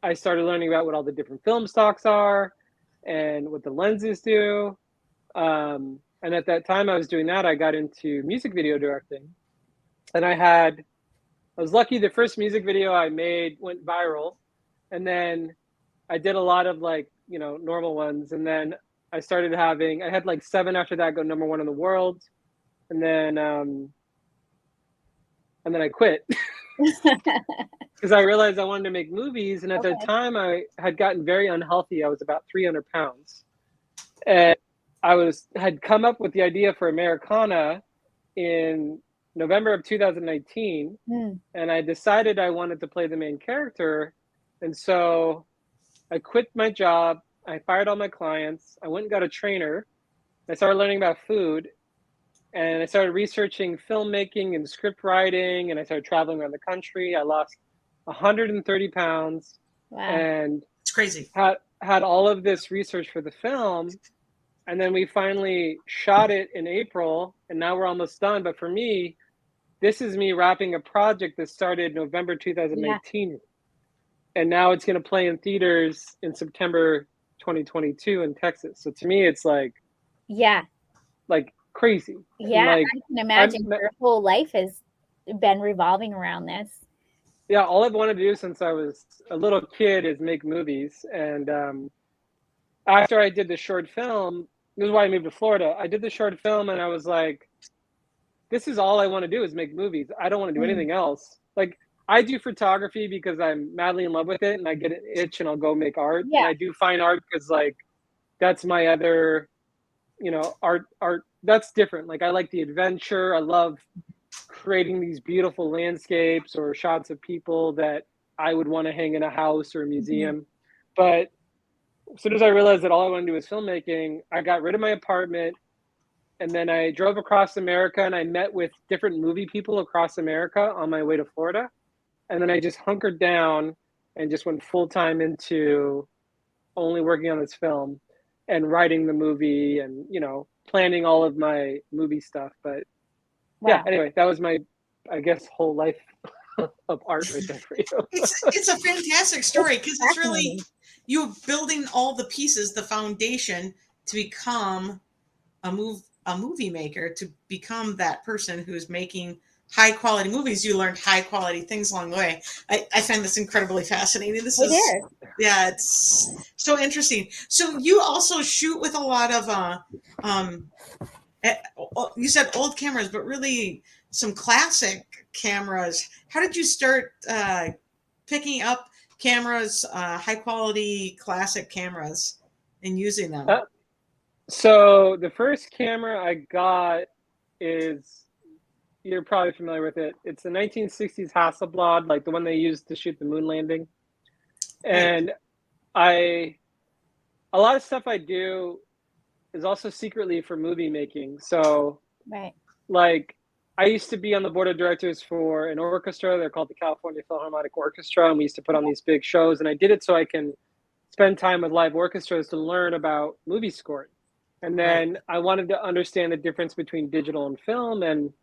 I started learning about what all the different film stocks are and what the lenses do. And at that time I was doing that, I got into music video directing. And I was lucky, the first music video I made went viral. And then I did a lot of like, normal ones. And then I had like 7 after that go #1 in the world. And then I quit because because I realized I wanted to make movies. And at the Okay. time, I had gotten very unhealthy. I was about 300 pounds. And had come up with the idea for Americana in November of 2019. And I decided I wanted to play the main character. And so I quit my job. I fired all my clients. I went and got a trainer. I started learning about food. And I started researching filmmaking and script writing. And I started traveling around the country. I lost 130 pounds. Wow. And It's crazy. Had all of this research for the film. And then we finally shot it in April. And now we're almost done. But for me, this is me wrapping a project that started November 2018. Yeah. And now it's going to play in theaters in September 2022 in Texas. So to me, it's like, like crazy. Yeah, like, I can imagine your whole life has been revolving around this. Yeah, all I've wanted to do since I was a little kid is make movies. And after I did the short film, this is why I moved to Florida. I did the short film and I was like, this is all I want to do is make movies. I don't want to do anything else. Like, I do photography because I'm madly in love with it and I get an itch and I'll go make art. Yeah. And I do fine art because like, that's my other, you know, art, that's different. Like I like the adventure. I love creating these beautiful landscapes or shots of people that I would want to hang in a house or a museum. But as soon as I realized that all I want to do is filmmaking, I got rid of my apartment. And then I drove across America and I met with different movie people across America on my way to Florida. And then I just hunkered down and just went full time into only working on this film and writing the movie and, you know, planning all of my movie stuff. But yeah, anyway, that was my, I guess, whole life of art right there for you. It's a fantastic story because it's really you building all the pieces, the foundation to become a movie maker, to become that person who's making high quality movies. You learned high quality things along the way. I find this incredibly fascinating. Yeah, it's so interesting. So you also shoot with a lot of you said old cameras, but really some classic cameras. How did you start picking up cameras, high quality classic cameras, and using them? So the first camera I got is, you're probably familiar with it. It's the 1960s Hasselblad, like the one they used to shoot the moon landing. And a lot of stuff I do is also secretly for movie making. So like I used to be on the board of directors for an orchestra. They're called the California Philharmonic Orchestra. And we used to put on these big shows. And I did it so I can spend time with live orchestras to learn about movie scoring. And then I wanted to understand the difference between digital and film. And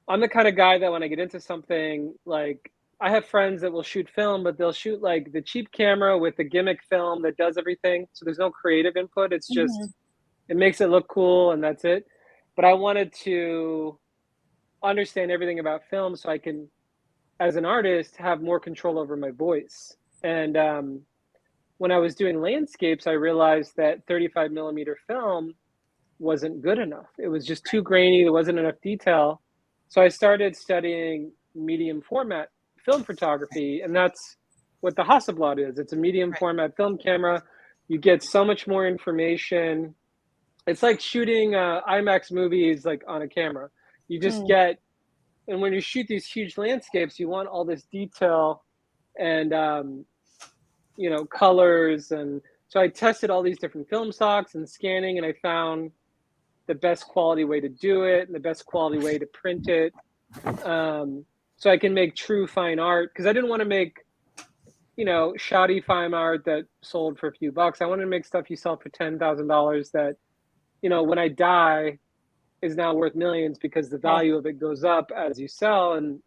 I'm the kind of guy that when I get into something, like I have friends that will shoot film, but they'll shoot like the cheap camera with the gimmick film that does everything. So there's no creative input. It's just, it makes it look cool and that's it. But I wanted to understand everything about film so I can, as an artist, have more control over my voice. And when I was doing landscapes, I realized that 35 millimeter film wasn't good enough. It was just too grainy. There wasn't enough detail. So I started studying medium format film photography, and that's what the Hasselblad is. It's a medium format film camera. You get so much more information. It's like shooting IMAX movies like on a camera. You just get, and when you shoot these huge landscapes, you want all this detail and you know, colors. And so I tested all these different film stocks and scanning, and I found the best quality way to do it and the best quality way to print it. So I can make true fine art, because I didn't want to make, you know, shoddy fine art that sold for a few bucks. I wanted to make stuff you sell for $10,000 that, you know, when I die is now worth millions because the value of it goes up as you sell. And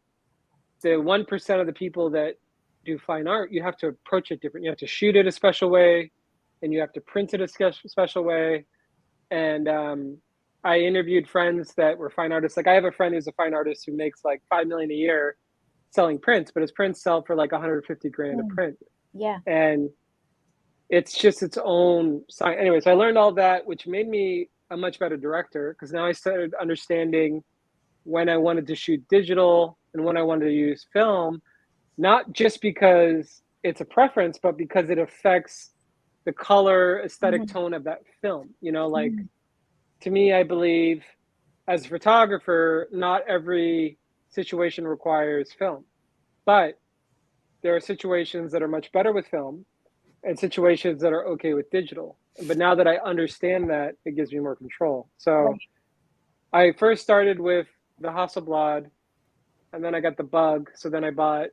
the 1% of the people that do fine art, you have to approach it different. You have to shoot it a special way and you have to print it a special way. And I interviewed friends that were fine artists. Like I have a friend who's a fine artist who makes like $5 million a year selling prints, but his prints sell for like 150 grand a print. Yeah. And it's just its own science. Anyway, so I learned all that, which made me a much better director, because now I started understanding when I wanted to shoot digital and when I wanted to use film. not just because it's a preference, but because it affects the color aesthetic tone of that film. You know, like to me, I believe as a photographer, not every situation requires film, but there are situations that are much better with film and situations that are okay with digital. But now that I understand that, it gives me more control. So I first started with the Hasselblad, and then I got the Bug. So then I bought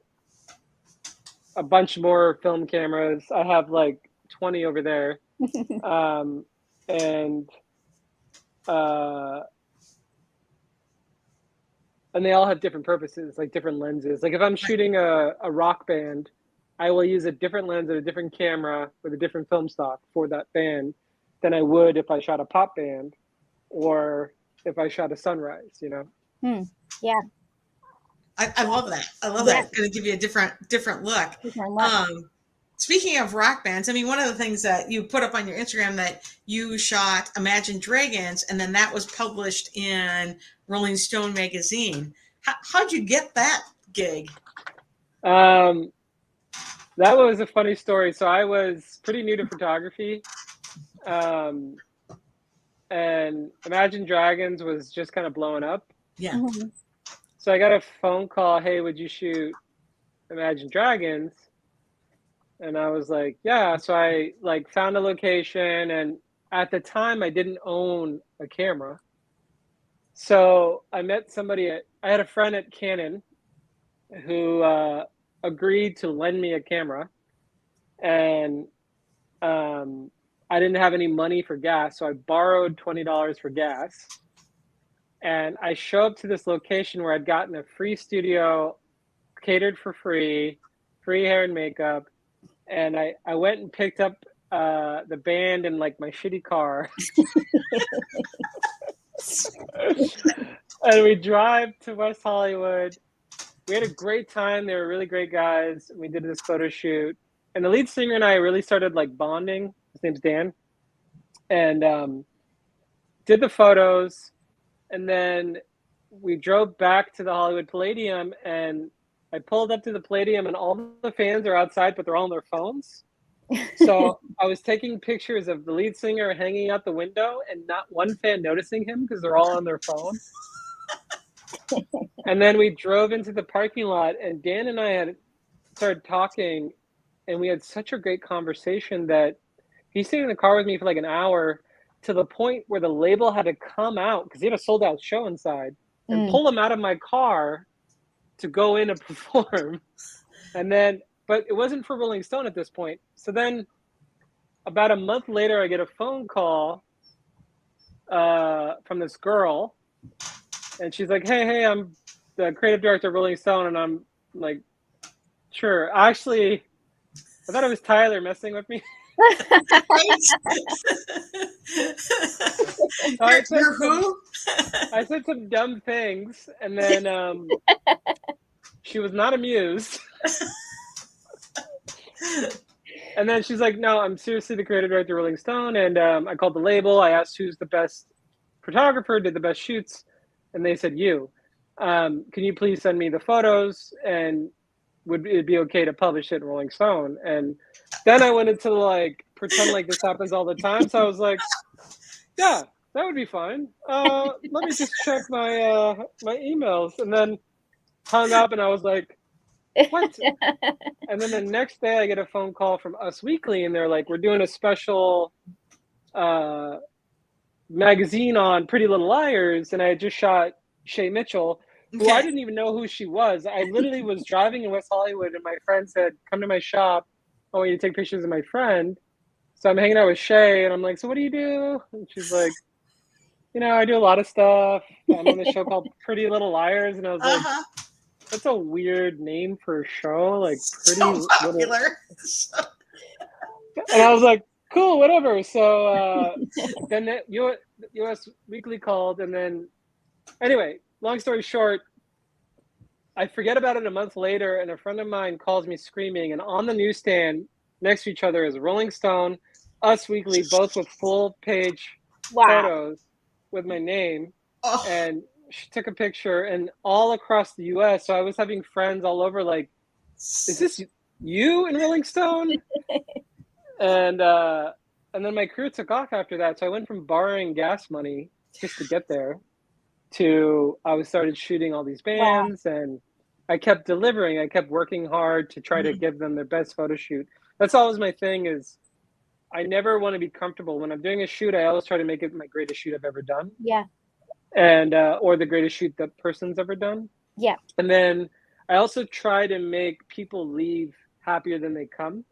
a bunch more film cameras. I have like 20 over there. And uh, and they all have different purposes, like different lenses. Like if I'm shooting a rock band, I will use a different lens and a different camera with a different film stock for that band than I would if I shot a pop band or if I shot a sunrise, you know? Yeah. I love that. I love that. It's going to give you a different look. Speaking of rock bands, I mean, one of the things that you put up on your Instagram that you shot Imagine Dragons, and then that was published in Rolling Stone magazine. How'd you get that gig? That was a funny story. So I was pretty new to photography. And Imagine Dragons was just kind of blowing up. Yeah. So I got a phone call, hey, would you shoot Imagine Dragons? And I was like, yeah. So I like found a location, and at the time I didn't own a camera. So I met somebody I had a friend at Canon who agreed to lend me a camera. And I didn't have any money for gas, so I borrowed $20 for gas. And I show up to this location where I'd gotten a free studio, catered for free hair and makeup. And I went and picked up the band in like my shitty car. And we drive to West Hollywood. We had a great time. They were really great guys. We did this photo shoot. And the lead singer and I really started like bonding. His name's Dan. And did the photos. And then we drove back to the Hollywood Palladium, and I pulled up to the Palladium, and all the fans are outside, but they're all on their phones. So I was taking pictures of the lead singer hanging out the window and not one fan noticing him because they're all on their phone. And then we drove into the parking lot, and Dan and I had started talking, and we had such a great conversation that he stayed in the car with me for like an hour, to the point where the label had to come out because he had a sold out show inside and pull him out of my car to go in and perform. And then, but it wasn't for Rolling Stone at this point. So then about a month later, I get a phone call from this girl, and she's like, hey, I'm the creative director of Rolling Stone. And I'm like, sure. Actually, I thought it was Tyler messing with me. You're who? I said some dumb things, and then she was not amused. And then she's like, no, I'm seriously the creative director of Rolling Stone. And I called the label. I asked who's the best photographer, did the best shoots, and they said you. Can you please send me the photos, and would it be okay to publish it in Rolling Stone? And then I went into like pretend like this happens all the time. So I was like, yeah, that would be fine. Let me just check my my emails, and then hung up, and I was like, what? And then the next day I get a phone call from Us Weekly, and they're like, we're doing a special magazine on Pretty Little Liars, and I had just shot Shay Mitchell, who I didn't even know who she was. I literally was driving in West Hollywood, and my friend said, come to my shop. I want you to take pictures of my friend. So I'm hanging out with Shay, and I'm like, so what do you do? And she's like, you know, I do a lot of stuff. I'm on a show called Pretty Little Liars. And I was like, that's a weird name for a show. Like, Pretty so popular. And I was like, cool, whatever. So then the US Weekly called, and then anyway, long story short, I forget about it a month later, and a friend of mine calls me screaming, and on the newsstand next to each other is Rolling Stone, Us Weekly, both with full page photos with my name. And she took a picture, and all across the US. So I was having friends all over like is this you in Rolling Stone? And then my career took off after that. So I went from borrowing gas money just to get there to I started shooting all these bands, and I kept delivering. I kept working hard to try to give them their best photo shoot. That's always my thing is I never want to be comfortable. When I'm doing a shoot, I always try to make it my greatest shoot I've ever done. Yeah. And or the greatest shoot that person's ever done. Yeah. And then I also try to make people leave happier than they come.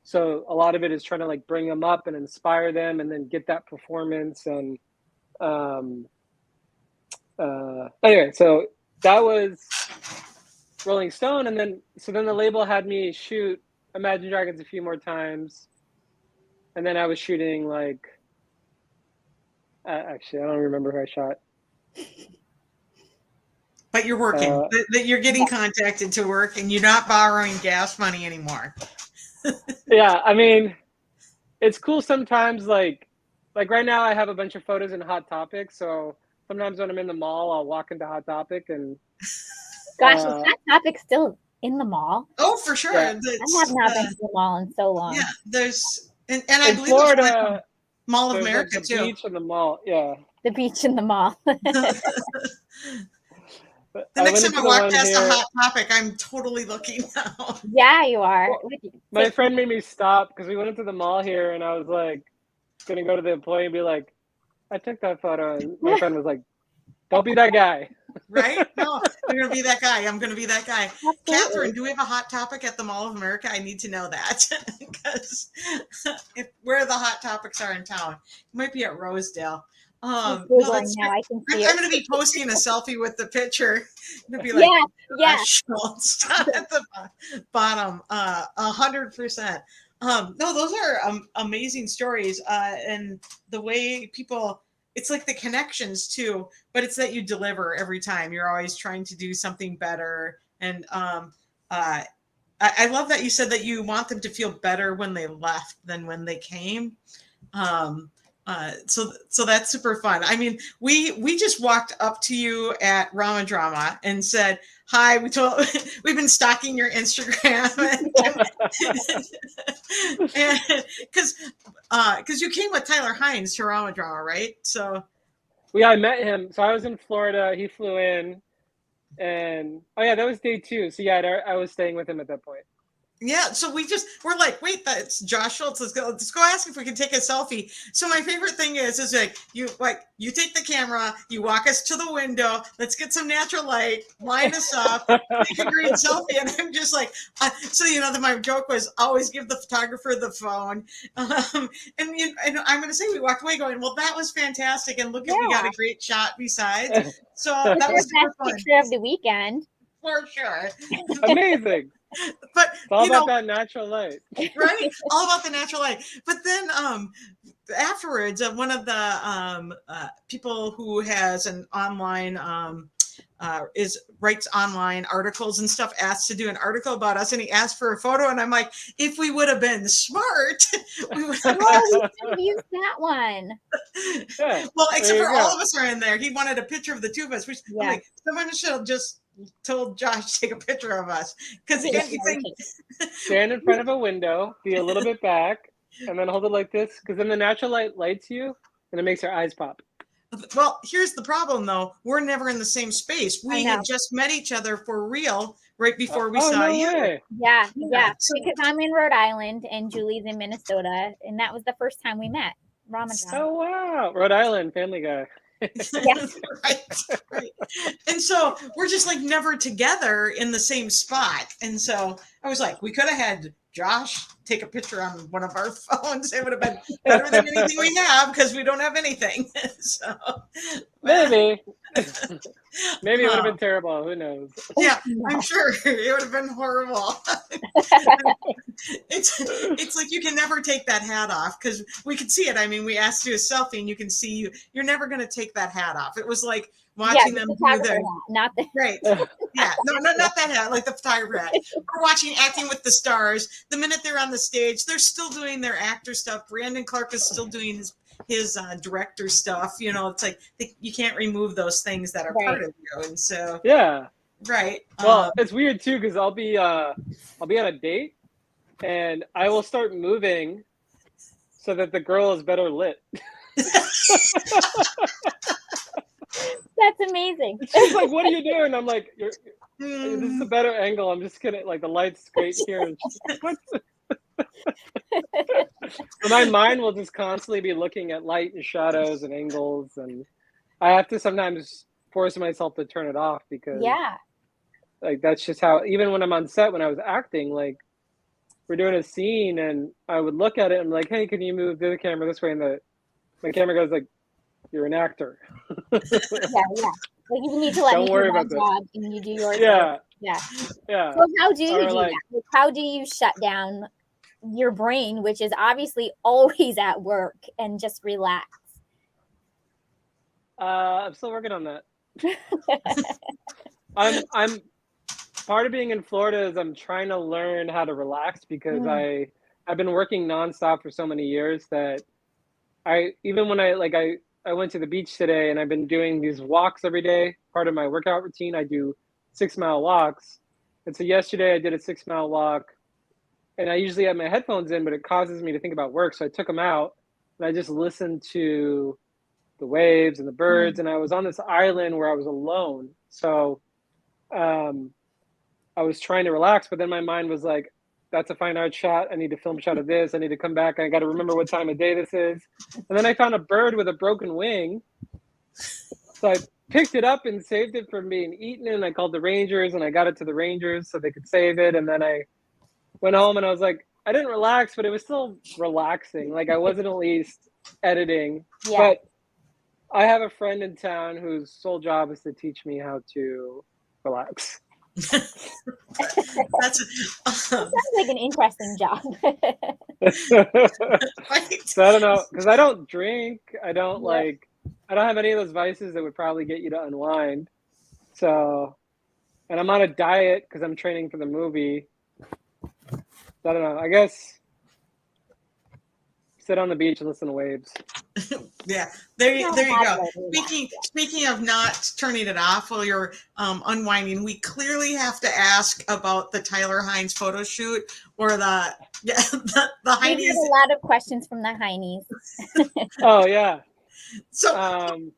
So a lot of it is trying to like bring them up and inspire them and then get that performance. And anyway, so that was Rolling Stone. And then the label had me shoot Imagine Dragons a few more times. And then I was shooting like, actually, I don't remember who I shot. But you're working, that you're getting contacted to work and you're not borrowing gas money anymore. Yeah, I mean, it's cool sometimes. Like right now, I have a bunch of photos in Hot Topic. So sometimes when I'm in the mall, I'll walk into Hot Topic and. Gosh, is Hot Topic still in the mall? Oh, for sure. Yeah. I have not been to the mall in so long. Yeah, there's and I in believe Florida, Mall of America like the too. Beach and the mall, yeah. The beach and the mall. The next time I walk past a Hot Topic, I'm totally looking now. Yeah, you are. Well, my friend made me stop because we went into the mall here, and I was like, gonna go to the employee and be like, "I took that photo," and my friend was like, "Don't be that guy." Right? No, you're gonna be that guy. I'm gonna be that guy. Absolutely. Catherine, do we have a Hot Topic at the Mall of America? I need to know that because where the Hot Topics are in town, it might be at Rosedale. No, now I can see I'm going to be posting a selfie with the picture. It'll be like, Schultz at the bottom, 100%. No, those are amazing stories, and the way people. It's like the connections too, but it's that you deliver every time. You're always trying to do something better, and I love that you said that you want them to feel better when they left than when they came. So that's super fun. I mean, we just walked up to you at Rama Drama and said, hi, we've been stalking your Instagram and because you came with Tyler Hines to Rama Drama, right? So I met him. So I was in Florida, he flew in, and that was day 2. So I was staying with him at that point. Yeah, so we're like, wait, that's Josh Shultz. Let's go ask if we can take a selfie. So my favorite thing is you take the camera, you walk us to the window, let's get some natural light, line us up, take a great selfie. And I'm just like, my joke was always give the photographer the phone. And I'm gonna say we walked away going, well, that was fantastic, and look, we got a great shot besides. So that was super fun. Picture of the weekend. For sure. Amazing. But it's all about that natural light, right? All about the natural light. But then afterwards, one of the people who has an online writes online articles and stuff asked to do an article about us, and he asked for a photo, and I'm like, if we would have been smart, we would have used that one. Yeah, well, except for all of us are in there. He wanted a picture of the two of us, which like, someone should have just told Josh to take a picture of us, because stand in front of a window, be a little bit back, and then hold it like this, because then the natural light lights you and it makes your eyes pop. Well, here's the problem though, we're never in the same space. We had just met each other for real right before we saw you. Yeah. Because I'm in Rhode Island and Julie's in Minnesota, and that was the first time we met. Ramadan. Oh wow, Rhode Island, Family Guy. Yes. right. And so we're just like never together in the same spot. And so I was like, we could have had Josh take a picture on one of our phones. It would have been better than anything we have, because we don't have anything. So maybe it would have been terrible. Who knows? Yeah, I'm sure it would have been horrible. It's like you can never take that hat off, because we could see it. I mean, we asked you a selfie, and you can see you're never going to take that hat off. It was like watching them do their not the right. Yeah, no, not that hat, like the photographer hat. We're watching Acting with the Stars. The minute they're on the stage, they're still doing their actor stuff. Brandon Clark is still doing his director stuff. It's like you can't remove those things that are part of you. And so Right. Well, it's weird too because I'll be on a date and I will start moving so that the girl is better lit. That's amazing. She's like, "What are you doing?" I'm like, "This is a better angle. I'm just gonna like the light's great here." And she's like, "What?" My mind will just constantly be looking at light and shadows and angles, and I have to sometimes force myself to turn it off because like that's just how. Even when I'm on set, when I was acting, like we're doing a scene, and I would look at it and I'm like, "Hey, can you move the camera this way?" And my camera goes like, "You're an actor." Yeah. Like you need to let me do my job, and you do yours. Yeah. So how do you do that? Like, how do you shut down your brain, which is obviously always at work, and just relax? I'm still working on that. I'm part of being in Florida is I'm trying to learn how to relax because I've been working nonstop for so many years that even when I went to the beach today and I've been doing these walks every day. Part of my workout routine, I do 6-mile walks. And so yesterday I did a 6-mile walk and I usually have my headphones in, but it causes me to think about work. So I took them out and I just listened to the waves and the birds. And I was on this island where I was alone. So I was trying to relax, but then my mind was like, that's a fine art shot. I need to film a shot of this. I need to come back. I got to remember what time of day this is. And then I found a bird with a broken wing. So I picked it up and saved it from being eaten. And I called the Rangers and I got it to the Rangers so they could save it. And then I went home and I was like, I didn't relax, but it was still relaxing. Like I wasn't at least editing. But I have a friend in town whose sole job is to teach me how to relax. That sounds like an interesting job. So I don't know, because I don't drink. I don't have any of those vices that would probably get you to unwind. So, and I'm on a diet because I'm training for the movie. So I don't know. I guess sit on the beach and listen to waves. Yeah, there you go. Speaking of not turning it off while you're unwinding, we clearly have to ask about the Tyler Hines photo shoot or the Heinies. We have a lot of questions from the Heinies. Oh yeah. So,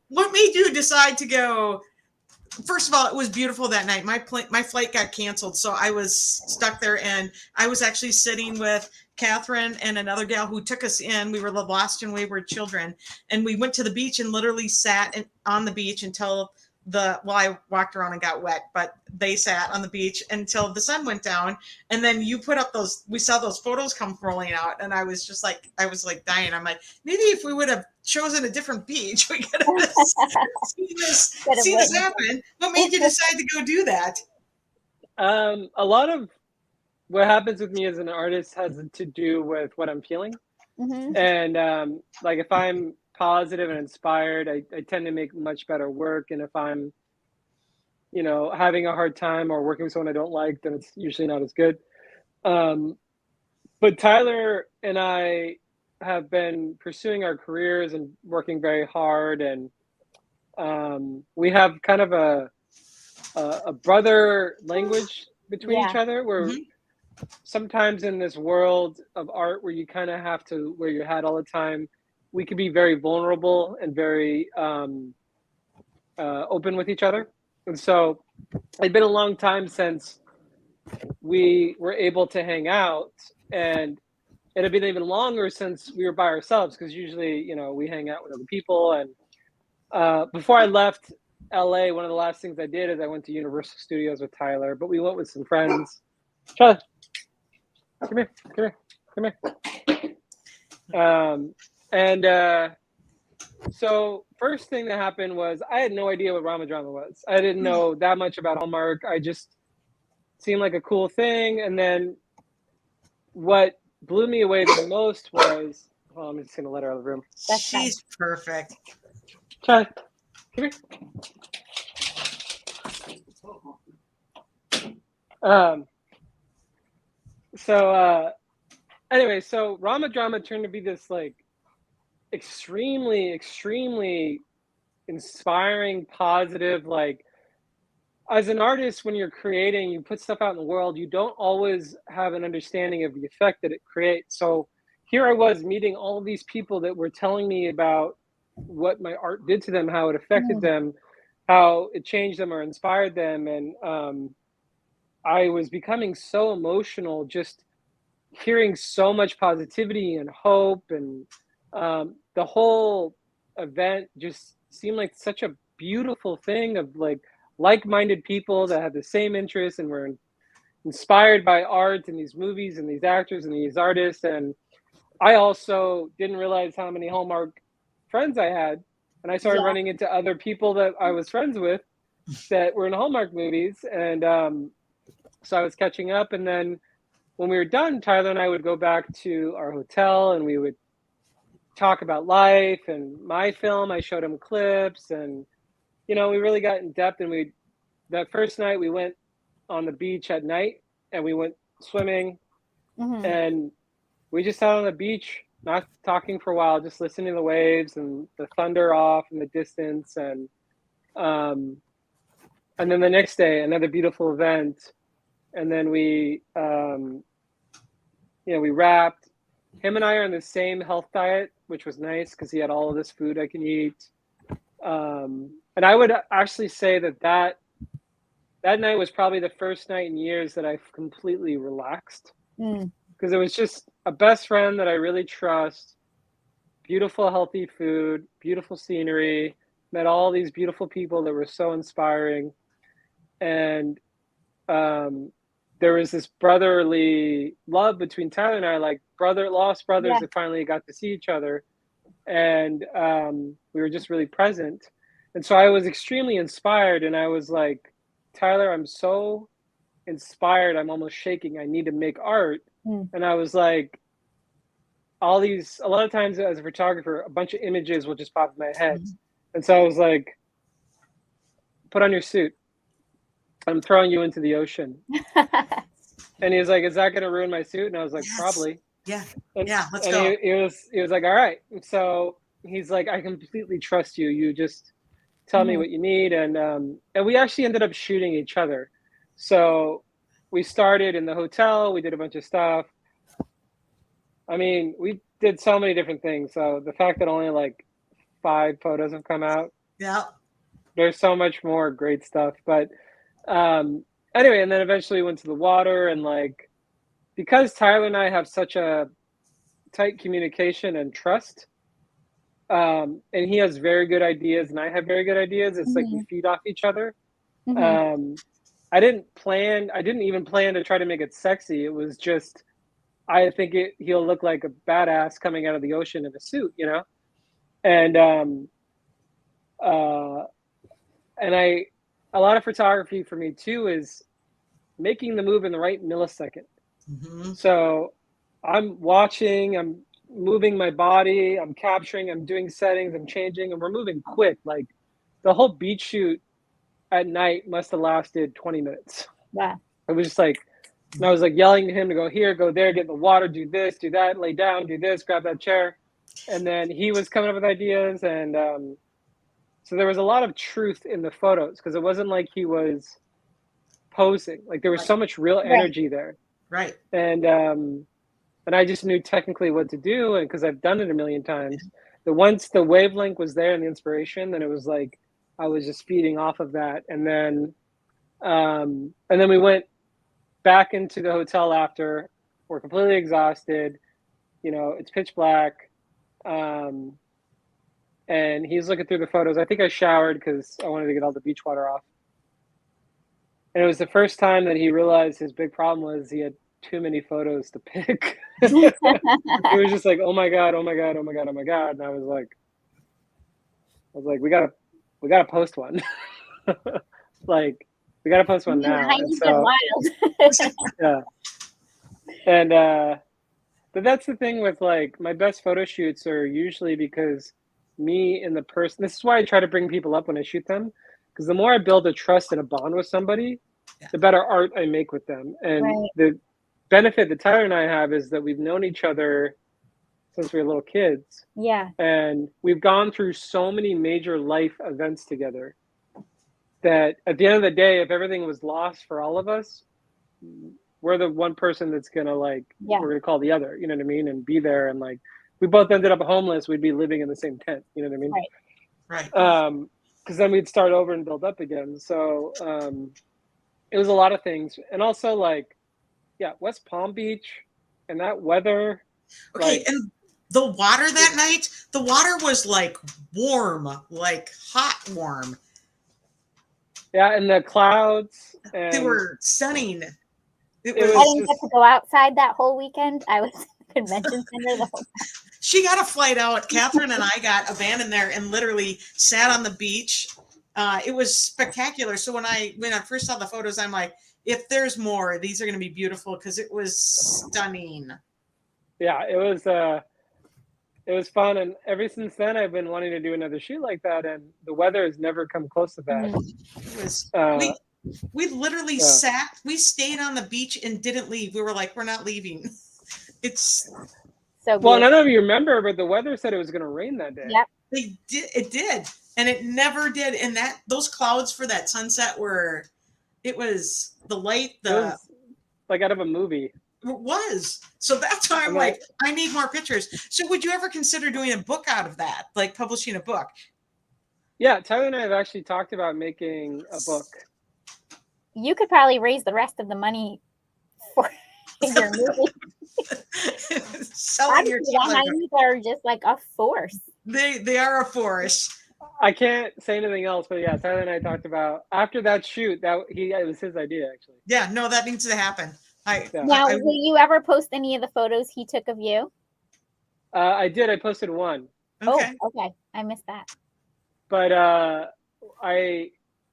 what made you decide to go? First of all, it was beautiful that night. My flight got canceled, so I was stuck there, and I was actually sitting with Catherine and another gal who took us in. We were the Lost and Wayward Children, and we went to the beach and literally sat on the beach until I walked around and got wet, but they sat on the beach until the sun went down. And then you put up we saw those photos come rolling out, and I was like dying. I'm like, maybe if we would have chosen a different beach, we could have seen this happen. What made you decide to go do that? A lot of what happens with me as an artist has to do with what I'm feeling. And like if I'm positive and inspired, I tend to make much better work. And if I'm, having a hard time or working with someone I don't like, then it's usually not as good. But Tyler and I have been pursuing our careers and working very hard. And we have kind of a brother language between each other where sometimes in this world of art where you kind of have to wear your hat all the time, we can be very vulnerable and very open with each other. And so it's been a long time since we were able to hang out, and it had been even longer since we were by ourselves because usually, we hang out with other people. And before I left LA, one of the last things I did is I went to Universal Studios with Tyler, but we went with some friends. Charlie, come here. So first thing that happened was I had no idea what Rama Drama was. I didn't know that much about Hallmark. I just seemed like a cool thing. And then what blew me away the most was, I'm just going to let her out of the room. She's perfect. Charlie, come here. Anyway, so Rama Drama turned to be this like extremely, extremely inspiring, positive, like as an artist, when you're creating, you put stuff out in the world, you don't always have an understanding of the effect that it creates. So here I was meeting all of these people that were telling me about what my art did to them, how it affected them, how it changed them or inspired them. And I was becoming so emotional just hearing so much positivity and hope. And the whole event just seemed like such a beautiful thing of like-minded people that had the same interests and were inspired by art and these movies and these actors and these artists. And I also didn't realize how many Hallmark friends I had. And I started running into other people that I was friends with that were in Hallmark movies. And so I was catching up. And then when we were done, Tyler and I would go back to our hotel and we would talk about life and my film. I showed him clips and, we really got in depth. And that first night we went on the beach at night and we went swimming and we just sat on the beach, not talking for a while, just listening to the waves and the thunder off in the distance. And then the next day, another beautiful event. And then we wrapped. Him and I are on the same health diet, which was nice because he had all of this food I can eat. And I would actually say that night was probably the first night in years that I completely relaxed because it was just a best friend that I really trust, beautiful, healthy food, beautiful scenery, met all these beautiful people that were so inspiring. And there was this brotherly love between Tyler and I, like lost brothers that finally got to see each other. And we were just really present. And so I was extremely inspired. And I was like, Tyler, I'm so inspired. I'm almost shaking. I need to make art. And I was like, a lot of times as a photographer, a bunch of images will just pop in my head. And so I was like, put on your suit. I'm throwing you into the ocean. And he was like, is that going to ruin my suit? And I was like, probably. Yeah. And, Let's go. He was like, all right. And so he's like, I completely trust you. You just tell me what you need. And we actually ended up shooting each other. So we started in the hotel. We did a bunch of stuff. I mean, we did so many different things. So the fact that only like 5 photos have come out. Yeah. There's so much more great stuff. But anyway, and then eventually went to the water. And like, because Tyler and I have such a tight communication and trust, and he has very good ideas and I have very good ideas, it's like we feed off each other. I didn't even plan to try to make it sexy. It was just, I think he'll look like a badass coming out of the ocean in a suit, And a lot of photography for me too is making the move in the right millisecond. So I'm watching, I'm moving my body, I'm capturing, I'm doing settings, I'm changing, and we're moving quick. Like the whole beach shoot at night must have lasted 20 minutes. Yeah. It was just like, and I was like yelling to him to go here, go there, get in the water, do this, do that, lay down, do this, grab that chair. And then he was coming up with ideas. And so there was a lot of truth in the photos because it wasn't like he was posing. Like there was so much real energy there. Right. And I just knew technically what to do, and because I've done it a million times. But once the wavelength was there and the inspiration, then it was like I was just feeding off of that. And then we went back into the hotel after. We're completely exhausted. It's pitch black. And he's looking through the photos. I think I showered because I wanted to get all the beach water off. And it was the first time that he realized his big problem was he had too many photos to pick. It was just like, oh my God, oh my God, oh my God, oh my God. And I was like, we gotta post one. Like, we gotta post one now. And so, wild. Yeah. And but that's the thing with like my best photo shoots are usually because me and the person. This is why I try to bring people up when I shoot them. Because the more I build a trust and a bond with somebody, the better art I make with them. And the benefit that Tyler and I have is that we've known each other since we were little kids. Yeah. And we've gone through so many major life events together that at the end of the day, if everything was lost for all of us, we're the one person that's gonna like, we're gonna call the other, you know what I mean, and be there. And like, we both ended up homeless, we'd be living in the same tent, you know what I mean? Right. Because then we'd start over and build up again. So it was a lot of things, and also like, West Palm Beach and that weather. Okay, like, and the water that night, the water was like warm, like hot warm. Yeah, and the clouds. And they were stunning. I didn't get to go outside that whole weekend. I was at the convention center the whole time. She got a flight out. Catherine and I got abandoned there and literally sat on the beach. It was spectacular. So when I first saw the photos, I'm like, if there's more, these are going to be beautiful because it was stunning. Yeah, it was fun, and ever since then, I've been wanting to do another shoot like that, and the weather has never come close to that. It was, we literally we stayed on the beach and didn't leave. We were like, we're not leaving. It's so well, none of you remember, but the weather said it was going to rain that day. Yep, it did, and it never did. And those clouds for that sunset it was the light, it was like out of a movie. It was. So that's why I'm like, I need more pictures. So would you ever consider doing a book out of that, like publishing a book? Yeah, Tyler and I have actually talked about making a book. You could probably raise the rest of the money for your movie. Selling your Hyenas are just like a force. They are a force. I can't say anything else, but yeah, Tyler and I talked about after that shoot it was his idea actually. Yeah, no, that needs to happen. Will you ever post any of the photos he took of you? I did. I posted one. Okay. Oh, okay. I missed that. But I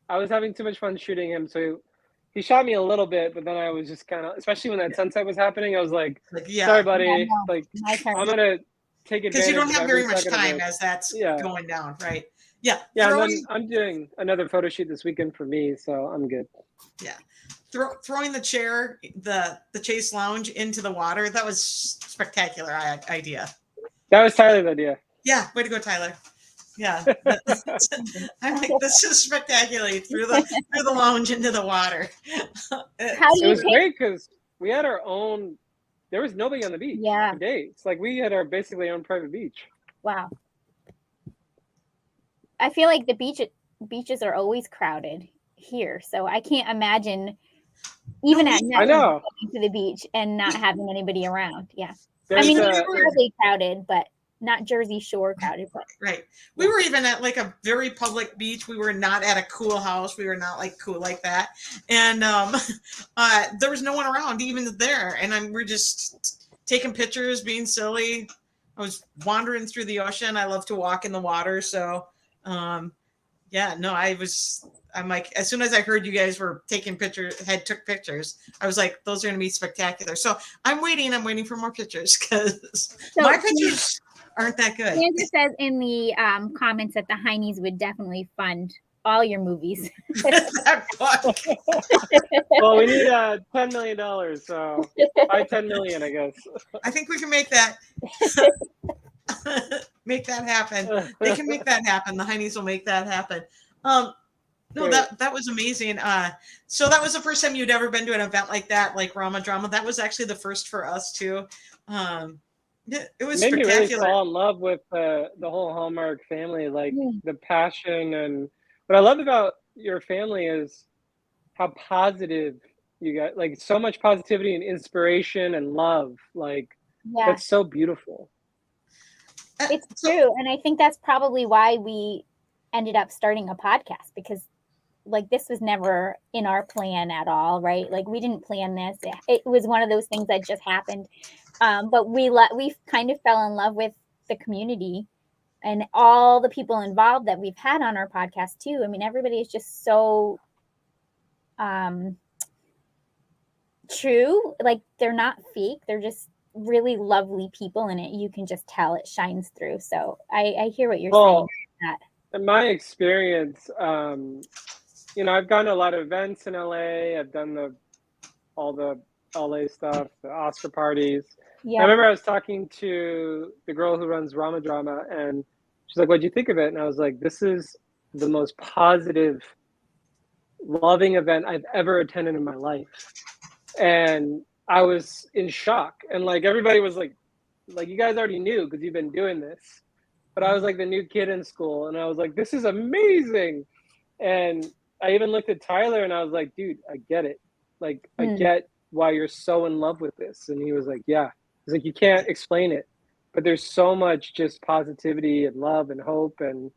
was having too much fun shooting him, so he shot me a little bit, but then I was just kind of, especially when that sunset was happening, I was like sorry, buddy. Yeah, no, like, I'm going to take advantage. Because you don't have very much second time as that's going down, right? Yeah. Yeah, and then I'm doing another photo shoot this weekend for me, so I'm good. Yeah. Throwing the chair, the Chase Lounge into the water, that was spectacular idea. That was Tyler's idea. Yeah, way to go, Tyler. Yeah. I'm like, this is spectacular. Threw the lounge into the water. It was great because we had our own, there was nobody on the beach for days. Like we had our basically own private beach. Wow. I feel like the beaches are always crowded here, so I can't imagine even at night going to the beach and not having anybody around. Yeah, I mean, it's really crowded, but not Jersey Shore crowded. But right, we were even at like a very public beach. We were not at a cool house. We were not like cool like that, and there was no one around even there. And we're just taking pictures, being silly. I was wandering through the ocean. I love to walk in the water, so. I'm like, as soon as I heard you guys were taking pictures, took pictures, I was like, those are going to be spectacular. So I'm waiting for more pictures because my pictures aren't that good. Andrew says in the comments that the Heinies would definitely fund all your movies. Well, we need $10 million, so buy 10 million, I guess. I think we can make that. Make that happen. They can make that happen. The Heinies will make that happen. No, that was amazing. So that was the first time you'd ever been to an event like that, like Rama Drama. That was actually the first for us too. It was made spectacular. Me really fall in love with the whole Hallmark family, like the passion. And what I love about your family is how positive you got, like so much positivity and inspiration and love. Like that's so beautiful. It's true. And I think that's probably why we ended up starting a podcast, because like this was never in our plan at all, right? Like we didn't plan this. It was one of those things that just happened. But we kind of fell in love with the community and all the people involved that we've had on our podcast too. I mean, everybody is just so true. Like they're not fake. They're just really lovely people in it. You can just tell it shines through. So I hear what you're saying. In my experience, I've gone to a lot of events in LA. I've done all the LA stuff, the Oscar parties. Yeah. I remember I was talking to the girl who runs Rama Drama, and she's like, "What'd you think of it?" And I was like, "This is the most positive loving event I've ever attended in my life. And I was in shock. And like everybody was like you guys already knew because you've been doing this. But I was like the new kid in school, and I was like, this is amazing. And I even looked at Tyler and I was like, dude, I get it. Like, I get why you're so in love with this. And he was like, yeah. He's like, you can't explain it, but there's so much just positivity and love and hope. And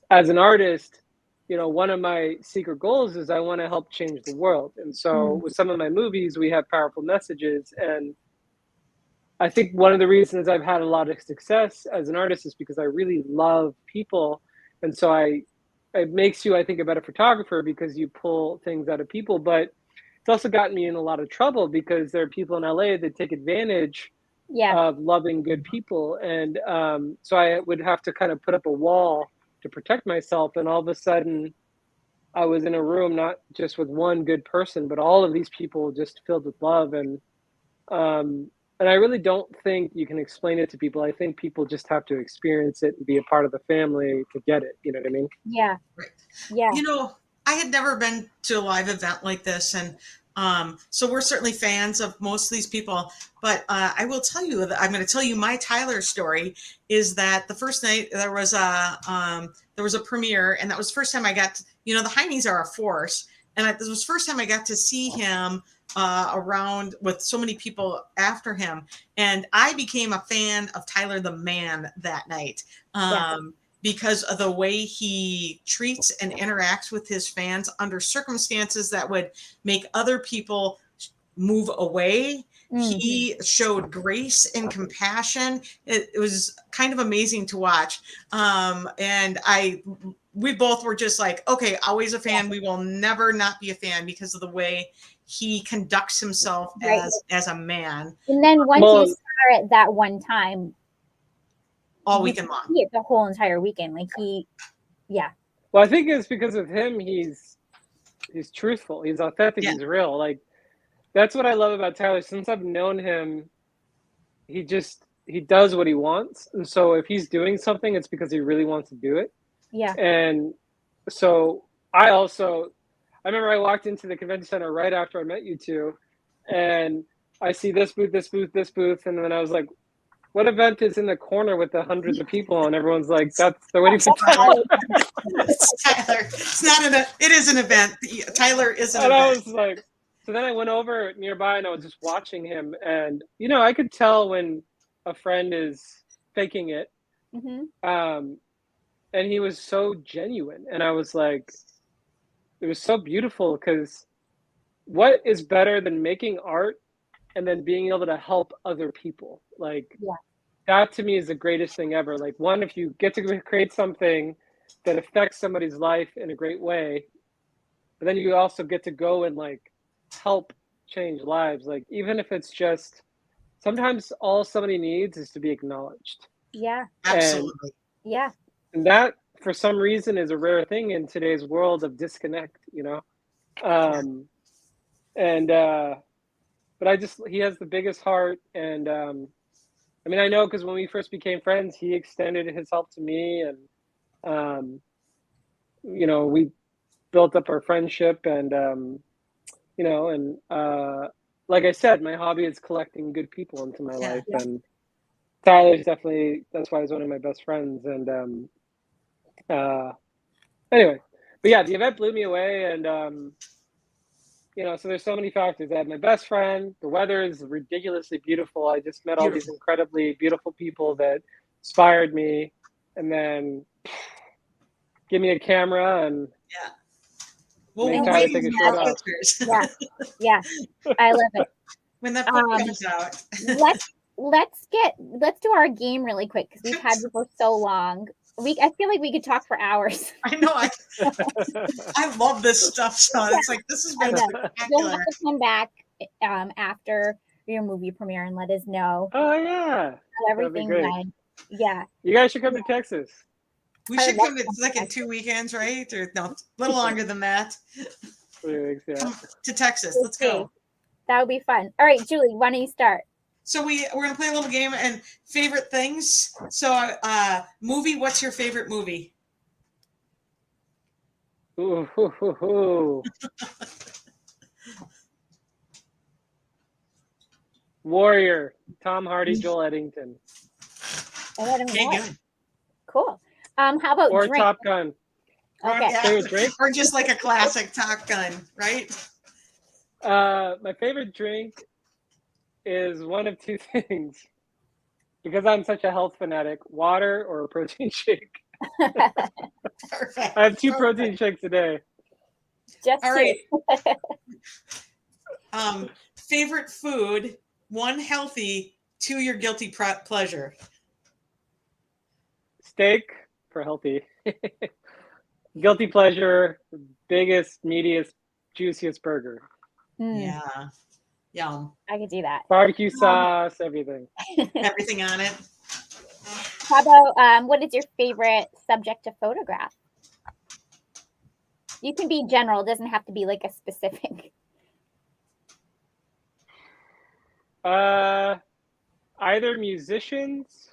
as an artist, you know, one of my secret goals is I want to help change the world. And so with some of my movies, we have powerful messages. And I think one of the reasons I've had a lot of success as an artist is because I really love people. And so it makes you, I think, a better photographer because you pull things out of people. But it's also gotten me in a lot of trouble because there are people in LA that take advantage of loving good people. And so I would have to kind of put up a wall to protect myself. And all of a sudden, I was in a room, not just with one good person, but all of these people just filled with love. And I really don't think you can explain it to people. I think people just have to experience it and be a part of the family to get it. You know what I mean? Yeah. Right. Yeah. You know, I had never been to a live event like this. And so we're certainly fans of most of these people. But I will tell you that I'm going to tell you my Tyler story is that the first night there was a premiere, and that was the first time I got to, you know, the Heinies are a force. And this was the first time I got to see him around with so many people after him. And I became a fan of Tyler the Man that night because of the way he treats and interacts with his fans under circumstances that would make other people move away. He showed grace and compassion. It was kind of amazing to watch. And we both were just like, okay, always a fan. We will never not be a fan because of the way he conducts himself as a man. And then once you saw it that one time, all weekend long, the whole entire weekend, like Well, I think it's because of him. He's truthful. He's authentic. He's real. Like that's what I love about Tyler. Since I've known him, he does what he wants. And so if he's doing something, it's because he really wants to do it. Yeah. And so I remember I walked into the convention center right after I met you two, and I see this booth, this booth, this booth. And then I was like, what event is in the corner with the hundreds of people? And everyone's like, they're waiting for Tyler. It's Tyler. It's not it is an event. Tyler is an event. And I was like, so then I went over nearby and I was just watching him. And, you know, I could tell when a friend is faking it. And he was so genuine. And I was like, it was so beautiful because what is better than making art and then being able to help other people? Like that to me is the greatest thing ever. Like one, if you get to create something that affects somebody's life in a great way, but then you also get to go and like help change lives. Like even if it's just, sometimes all somebody needs is to be acknowledged. Yeah. Absolutely. And that for some reason is a rare thing in today's world of disconnect, you know? But he has the biggest heart. And I mean, I know because when we first became friends, he extended his help to me. And, you know, we built up our friendship. And, you know, and like I said, my hobby is collecting good people into my life. And Tyler's definitely, that's why he's one of my best friends. And anyway, but yeah, the event blew me away. And, you know, so there's so many factors. I had my best friend. The weather is ridiculously beautiful. I just met all these incredibly beautiful people that inspired me. And then give me a camera and well, Tyler take a shirt off. Yeah, I love it. When that book comes out. let's do our game really quick because we've had you for so long. I feel like we could talk for hours. I know. I love this stuff. So it's like, this has been spectacular. You'll have to come back after your movie premiere and let us know. Oh, yeah. How everything went. Yeah. You guys should come to Texas. We should come to like in 2 weekends, right? Or no, a little longer than that. 3 weeks, yeah. Come to Texas. Let's go. That would be fun. All right, Julie, why don't you start? So we're gonna play a little game and favorite things. So movie, what's your favorite movie? Ooh, hoo, hoo, hoo. Warrior, Tom Hardy, Joel Edgerton, I don't Okay, know. good. Cool. How about or drink? Top Gun. Okay. Yeah. Favorite drink? Or just like a classic Top Gun, right? My favorite drink is one of two things. Because I'm such a health fanatic, water or a protein shake. Perfect. I have 2 protein shakes a day. Just All two. right. Favorite food, 1 healthy, 2 your guilty pleasure. Steak for healthy. Guilty pleasure, biggest, meatiest, juiciest burger. Yeah. Yum. I could do that. Barbecue sauce, everything. Everything on it. How about what is your favorite subject to photograph? You can be general, it doesn't have to be like a specific. Either musicians.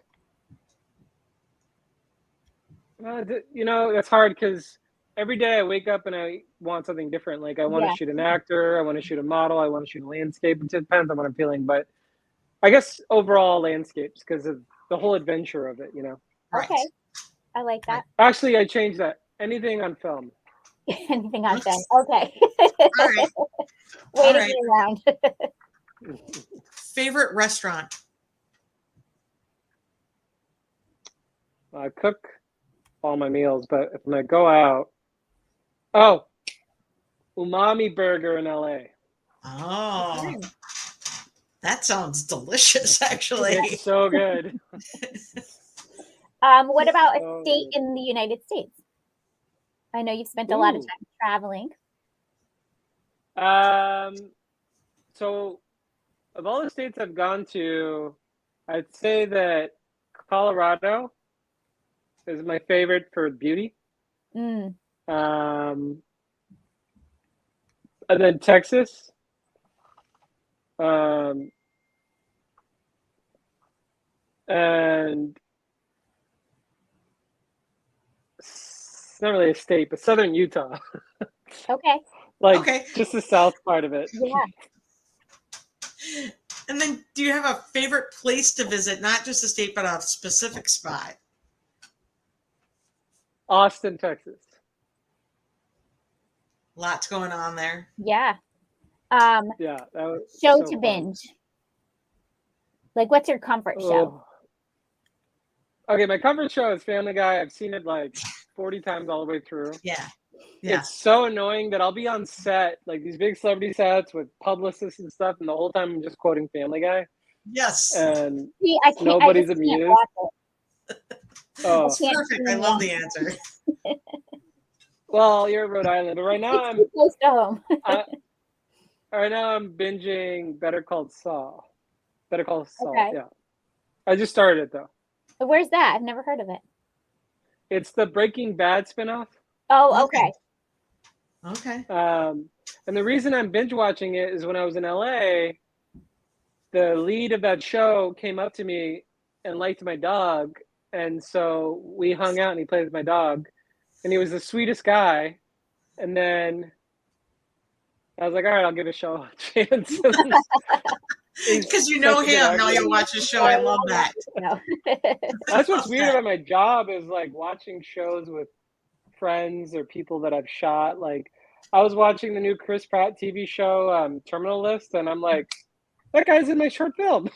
That's hard because every day I wake up and I want something different. Like I want to shoot an actor, I want to shoot a model, I want to shoot a landscape. It depends on what I'm feeling, but I guess overall landscapes because of the whole adventure of it. Right. Okay. I like that. Actually, I changed that. Anything on film. Anything on film. Okay. All right. Way All to right. be around. Favorite restaurant. I cook all my meals, but if I'm gonna go out, Umami Burger in LA. Oh, that sounds delicious, actually. It's so good. What about a So state good. in the United States? I know you've spent a lot of time traveling. So of all the states I've gone to, I'd say that Colorado is my favorite for beauty. Mm. And then Texas. And it's not really a state, but southern Utah. Okay. Okay. Just the south part of it. Yeah. And then do you have a favorite place to visit, not just a state, but a specific spot? Austin, Texas. Lots going on there. Yeah. Yeah, that was Show so to fun. binge. Like, what's your comfort show? Okay, my comfort show is Family Guy. I've seen it like 40 times all the way through. Yeah. It's so annoying that I'll be on set, like these big celebrity sets with publicists and stuff, and the whole time I'm just quoting Family Guy. Yes. And See, I can't, nobody's I just can't amused. watch it. Oh, That's perfect. I love the answer. well, you're in Rhode Island, but right now It's too close to home. right now I'm binging Better Call Saul. Better Call Saul. Okay. Yeah, I just started it though. Where's that? I've never heard of it. It's the Breaking Bad spinoff. Oh, okay. Okay. And the reason I'm binge watching it is when I was in LA, the lead of that show came up to me and liked my dog. And so we hung out and he played with my dog. And he was the sweetest guy. And then I was like, all right, I'll give a show a chance. Because you know him, now you watch the show. I love that. No. That's what's weird about my job is like watching shows with friends or people that I've shot. Like I was watching the new Chris Pratt TV show, Terminal List, and I'm like, that guy's in my short film.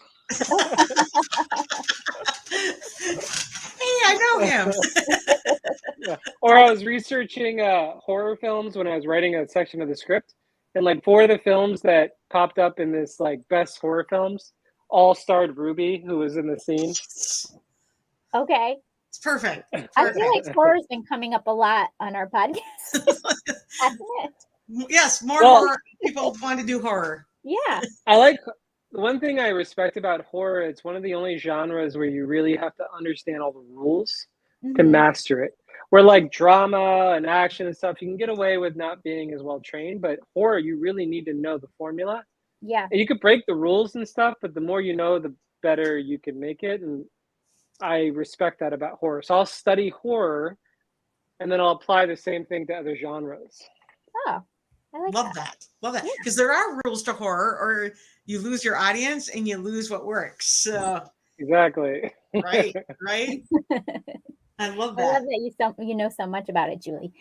Hey, I know him. Yeah. Or I was researching horror films when I was writing a section of the script, and like 4 of the films that popped up in this like best horror films all starred Ruby, who was in the scene. Okay. It's perfect. I feel like horror's been coming up a lot on our podcast. Hasn't it? Yes, more people want to do horror. Yeah. I like one thing I respect about horror. It's one of the only genres where you really have to understand all the rules to master it. Where like drama and action and stuff, you can get away with not being as well trained, but horror, you really need to know the formula. Yeah. And you could break the rules and stuff, but the more you know, the better you can make it. And I respect that about horror. So I'll study horror and then I'll apply the same thing to other genres. Oh, I like Love that. Love that. Yeah. Because there are rules to horror, or you lose your audience and you lose what works. So Exactly. right. I love that. You know so much about it, Julie.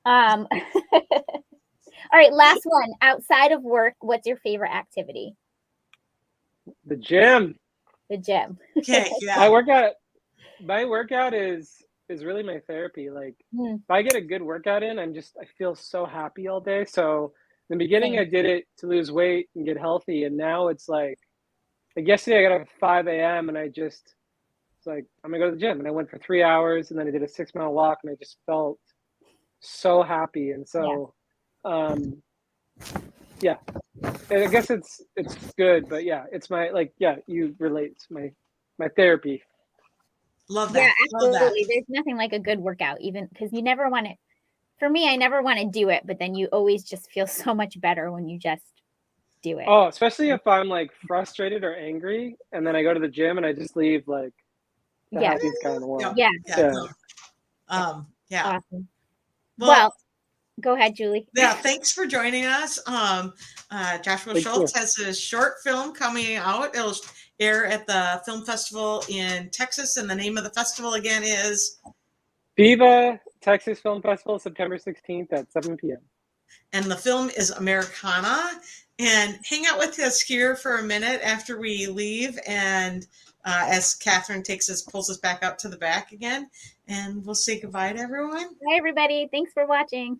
All right, last one. Outside of work, what's your favorite activity? The gym. The gym. Okay, yeah. My workout is really my therapy. Like if I get a good workout in, I feel so happy all day. So in the beginning, I did it to lose weight and get healthy, and now it's like yesterday I got up at 5 a.m. and it's like I'm gonna go to the gym, and I went for 3 hours, and then I did a 6-mile walk, and I just felt so happy. And so yeah, and I guess it's good, but yeah, it's my you relate. It's my therapy. Love that. Yeah, Love absolutely. that. There's nothing like a good workout, even because you never want to. For me, I never want to do it, but then you always just feel so much better when you just do it. Oh, especially if I'm like frustrated or angry, and then I go to the gym and I just leave like the happiest guy in the world. Yeah. Awesome. Well, go ahead, Julie. Yeah, thanks for joining us. Joshua Shultz has a short film coming out. It'll air at the film festival in Texas, and the name of the festival again is Viva Texas Film Festival, September 16th at 7 p.m. And the film is Americana. And hang out with us here for a minute after we leave, and as Catherine pulls us back out to the back again, and we'll say goodbye to everyone. Bye, everybody. Thanks for watching.